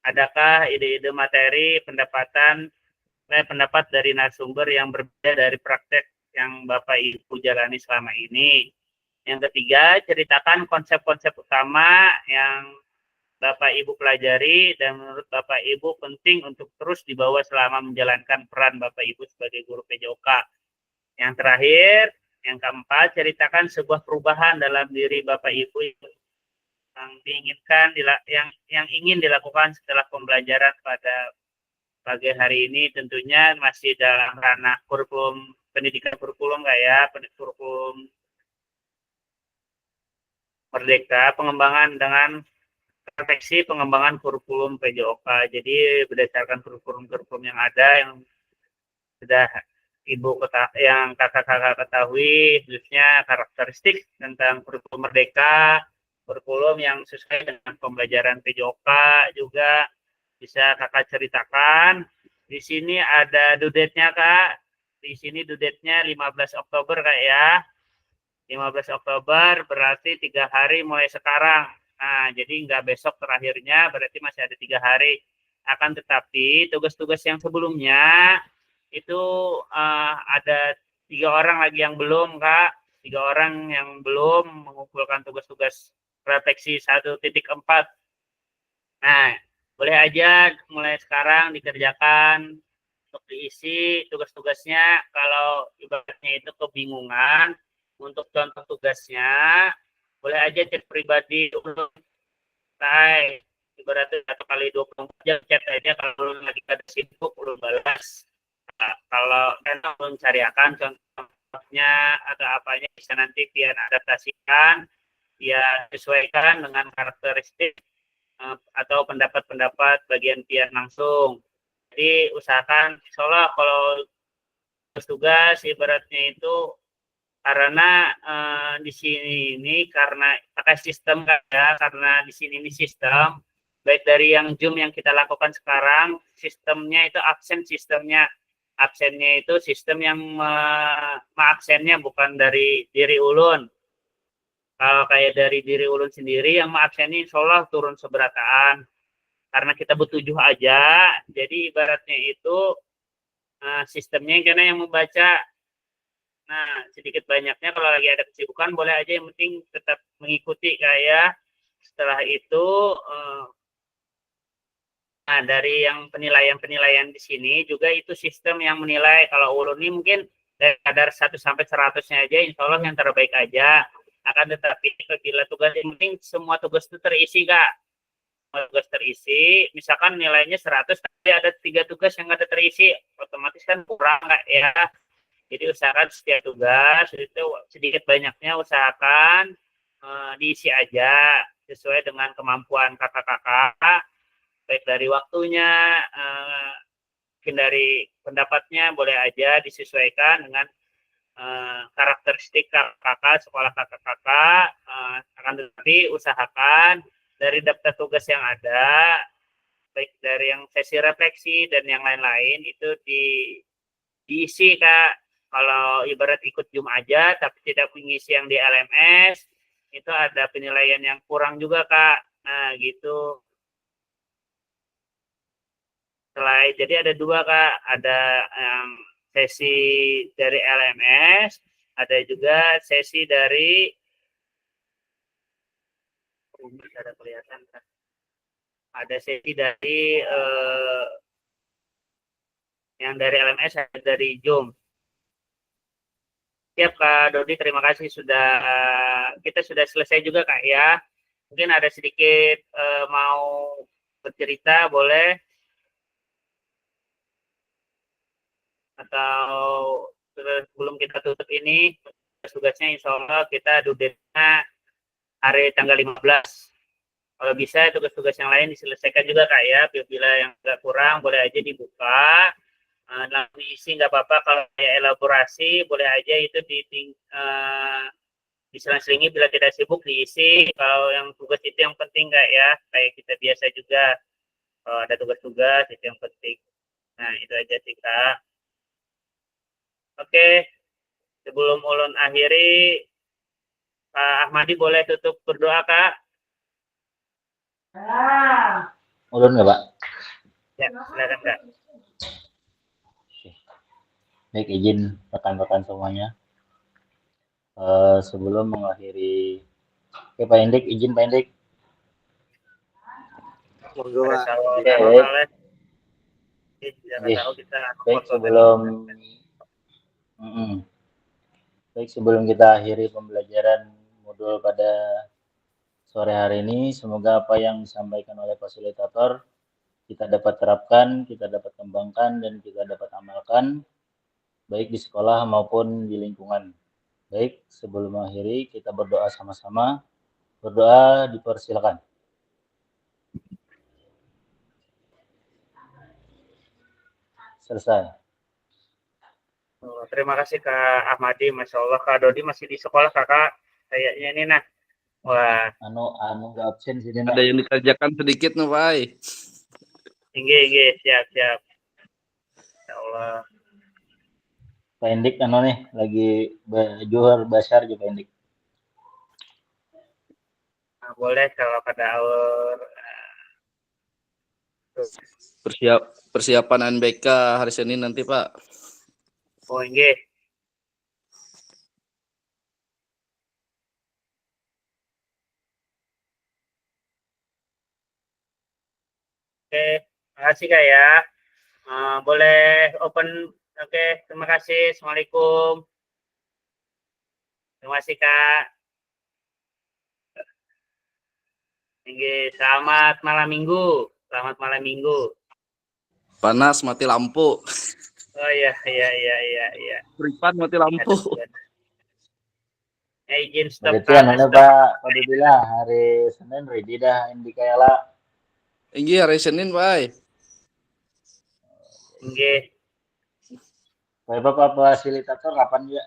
Adakah ide-ide materi pendapat dari narasumber yang berbeda dari praktek yang Bapak Ibu jalani selama ini. Yang ketiga, ceritakan konsep-konsep utama yang Bapak Ibu pelajari dan menurut Bapak Ibu penting untuk terus dibawa selama menjalankan peran Bapak Ibu sebagai guru PJOK. Yang terakhir, yang keempat, ceritakan sebuah perubahan dalam diri Bapak Ibu yang diinginkan yang ingin dilakukan setelah pembelajaran pada pagi hari ini. Tentunya masih dalam ranah kurikulum pendidikan kurikulum kayak kurikulum Merdeka, pengembangan dengan refleksi pengembangan kurikulum PJOK. Jadi berdasarkan kurikulum yang ada yang sudah yang kakak-kakak ketahui, khususnya karakteristik tentang kurikulum Merdeka, kurikulum yang sesuai dengan pembelajaran PJOK juga bisa kakak ceritakan. Di sini ada due date-nya Kak. Di sini due date-nya 15 Oktober Kak ya. 15 Oktober berarti 3 hari mulai sekarang. Nah, jadi nggak besok terakhirnya, berarti masih ada 3 hari. Akan tetapi tugas-tugas yang sebelumnya itu ada 3 orang lagi yang belum Kak. 3 orang yang belum mengumpulkan tugas-tugas refleksi 1.4. Nah, boleh aja mulai sekarang dikerjakan untuk diisi tugas-tugasnya. Kalau ibaratnya itu kebingungan untuk contoh tugasnya, boleh aja chat pribadi ulun. Ibaratnya 1x24 jam chat aja kalau lagi ada sibuk ulun balas. Nah, kalau ulun cariakan contohnya atau apanya bisa nanti pian adaptasikan, ya sesuaikan dengan karakteristik atau pendapat-pendapat bagian pian langsung. Jadi usahakan insya Allah kalau tugas ibaratnya itu karena di sini ini karena pakai sistem kan ya, karena di sini ini sistem baik dari yang Zoom yang kita lakukan sekarang, sistemnya itu absennya itu sistem yang absennya bukan dari diri ulun. Kalau kayak dari diri ulun sendiri yang absennya insya Allah turun seberataan karena kita bertujuh aja, jadi ibaratnya itu sistemnya karena yang membaca. Nah, sedikit banyaknya kalau lagi ada kesibukan boleh aja, yang penting tetap mengikuti kayak. Setelah itu nah dari yang penilaian di sini juga itu sistem yang menilai. Kalau ulun ini mungkin dari kadar 1 sampai 100-nya aja insya Allah yang terbaik aja. Akan tetapi apabila tugas yang penting semua tugas itu terisi, Kak. Semua tugas terisi, misalkan nilainya 100 tapi ada 3 tugas yang ada terisi, otomatis kan kurang, Kak ya. Jadi usahakan setiap tugas itu sedikit banyaknya usahakan diisi aja sesuai dengan kemampuan kakak-kakak, baik dari waktunya, mungkin dari pendapatnya boleh aja disesuaikan dengan karakteristik kakak, sekolah kakak-kakak. Akan tetapi usahakan dari daftar tugas yang ada, baik dari yang sesi refleksi dan yang lain-lain itu diisi, Kak. Kalau ibarat ikut Zoom aja tapi tidak mengisi yang di LMS, itu ada penilaian yang kurang juga, Kak. Nah, gitu. Jadi ada 2, Kak. Ada sesi dari LMS, ada juga sesi dari ada kelihatan, Kak. Ada sesi dari yang dari LMS, ada dari Zoom. Siap, Kak Dodi, terima kasih kita sudah selesai juga, Kak ya. Mungkin ada sedikit mau bercerita boleh, atau sebelum kita tutup ini tugasnya insya Allah kita duduknya hari tanggal 15. Kalau bisa tugas-tugas yang lain diselesaikan juga, Kak ya. Bila yang agak kurang boleh aja dibuka. Langsung diisi nggak apa-apa. Kalau ya elaborasi boleh aja itu diselang-selingi, bila tidak sibuk diisi. Kalau yang tugas itu yang penting, nggak ya, kayak kita biasa juga kalau ada tugas-tugas itu yang penting. Nah, itu aja sih, Kak. Oke, sebelum ulun akhiri, Pak Ahmadi boleh tutup berdoa, Kak? Ulun nggak, Pak? Ya, silakan, Kak. Baik, izin rekan-rekan semuanya. Sebelum mengakhiri, Pak Indik, izin Pak Indik. Baik, sebelum kita akhiri pembelajaran modul pada sore hari ini, semoga apa yang disampaikan oleh fasilitator kita dapat terapkan, kita dapat kembangkan, dan kita dapat amalkan, baik di sekolah maupun di lingkungan. Baik, sebelum mengakhiri, kita berdoa sama-sama. Berdoa dipersilakan. Selesai. Terima kasih, Kak Ahmadi. Masya Allah, Kak Dodi masih di sekolah, Kakak. Kayaknya ini, nah. Wah. Nggak absen sini, ada yang dikerjakan sedikit nih, Pak. Inggih, siap. Ya Allah. Pak Indik nih lagi Johor Basar juga, Pak Indik. Nah, boleh kalau pada awal persiapan NBK hari Senin nanti, Pak. Oh, inggih. Oke, terima kasih, Kak ya. Boleh open. Oke, terima kasih. Assalamualaikum. Terima kasih, Kak. Selamat malam minggu. Selamat malam minggu. Panas, mati lampu. Oh iya. Privat mati lampu. Izin stop. Berarti Pak Padudila hari Senin ready dah indikayala. Inggih hari Senin, Pak. Inggih. Bapak fasilitator kapan ya?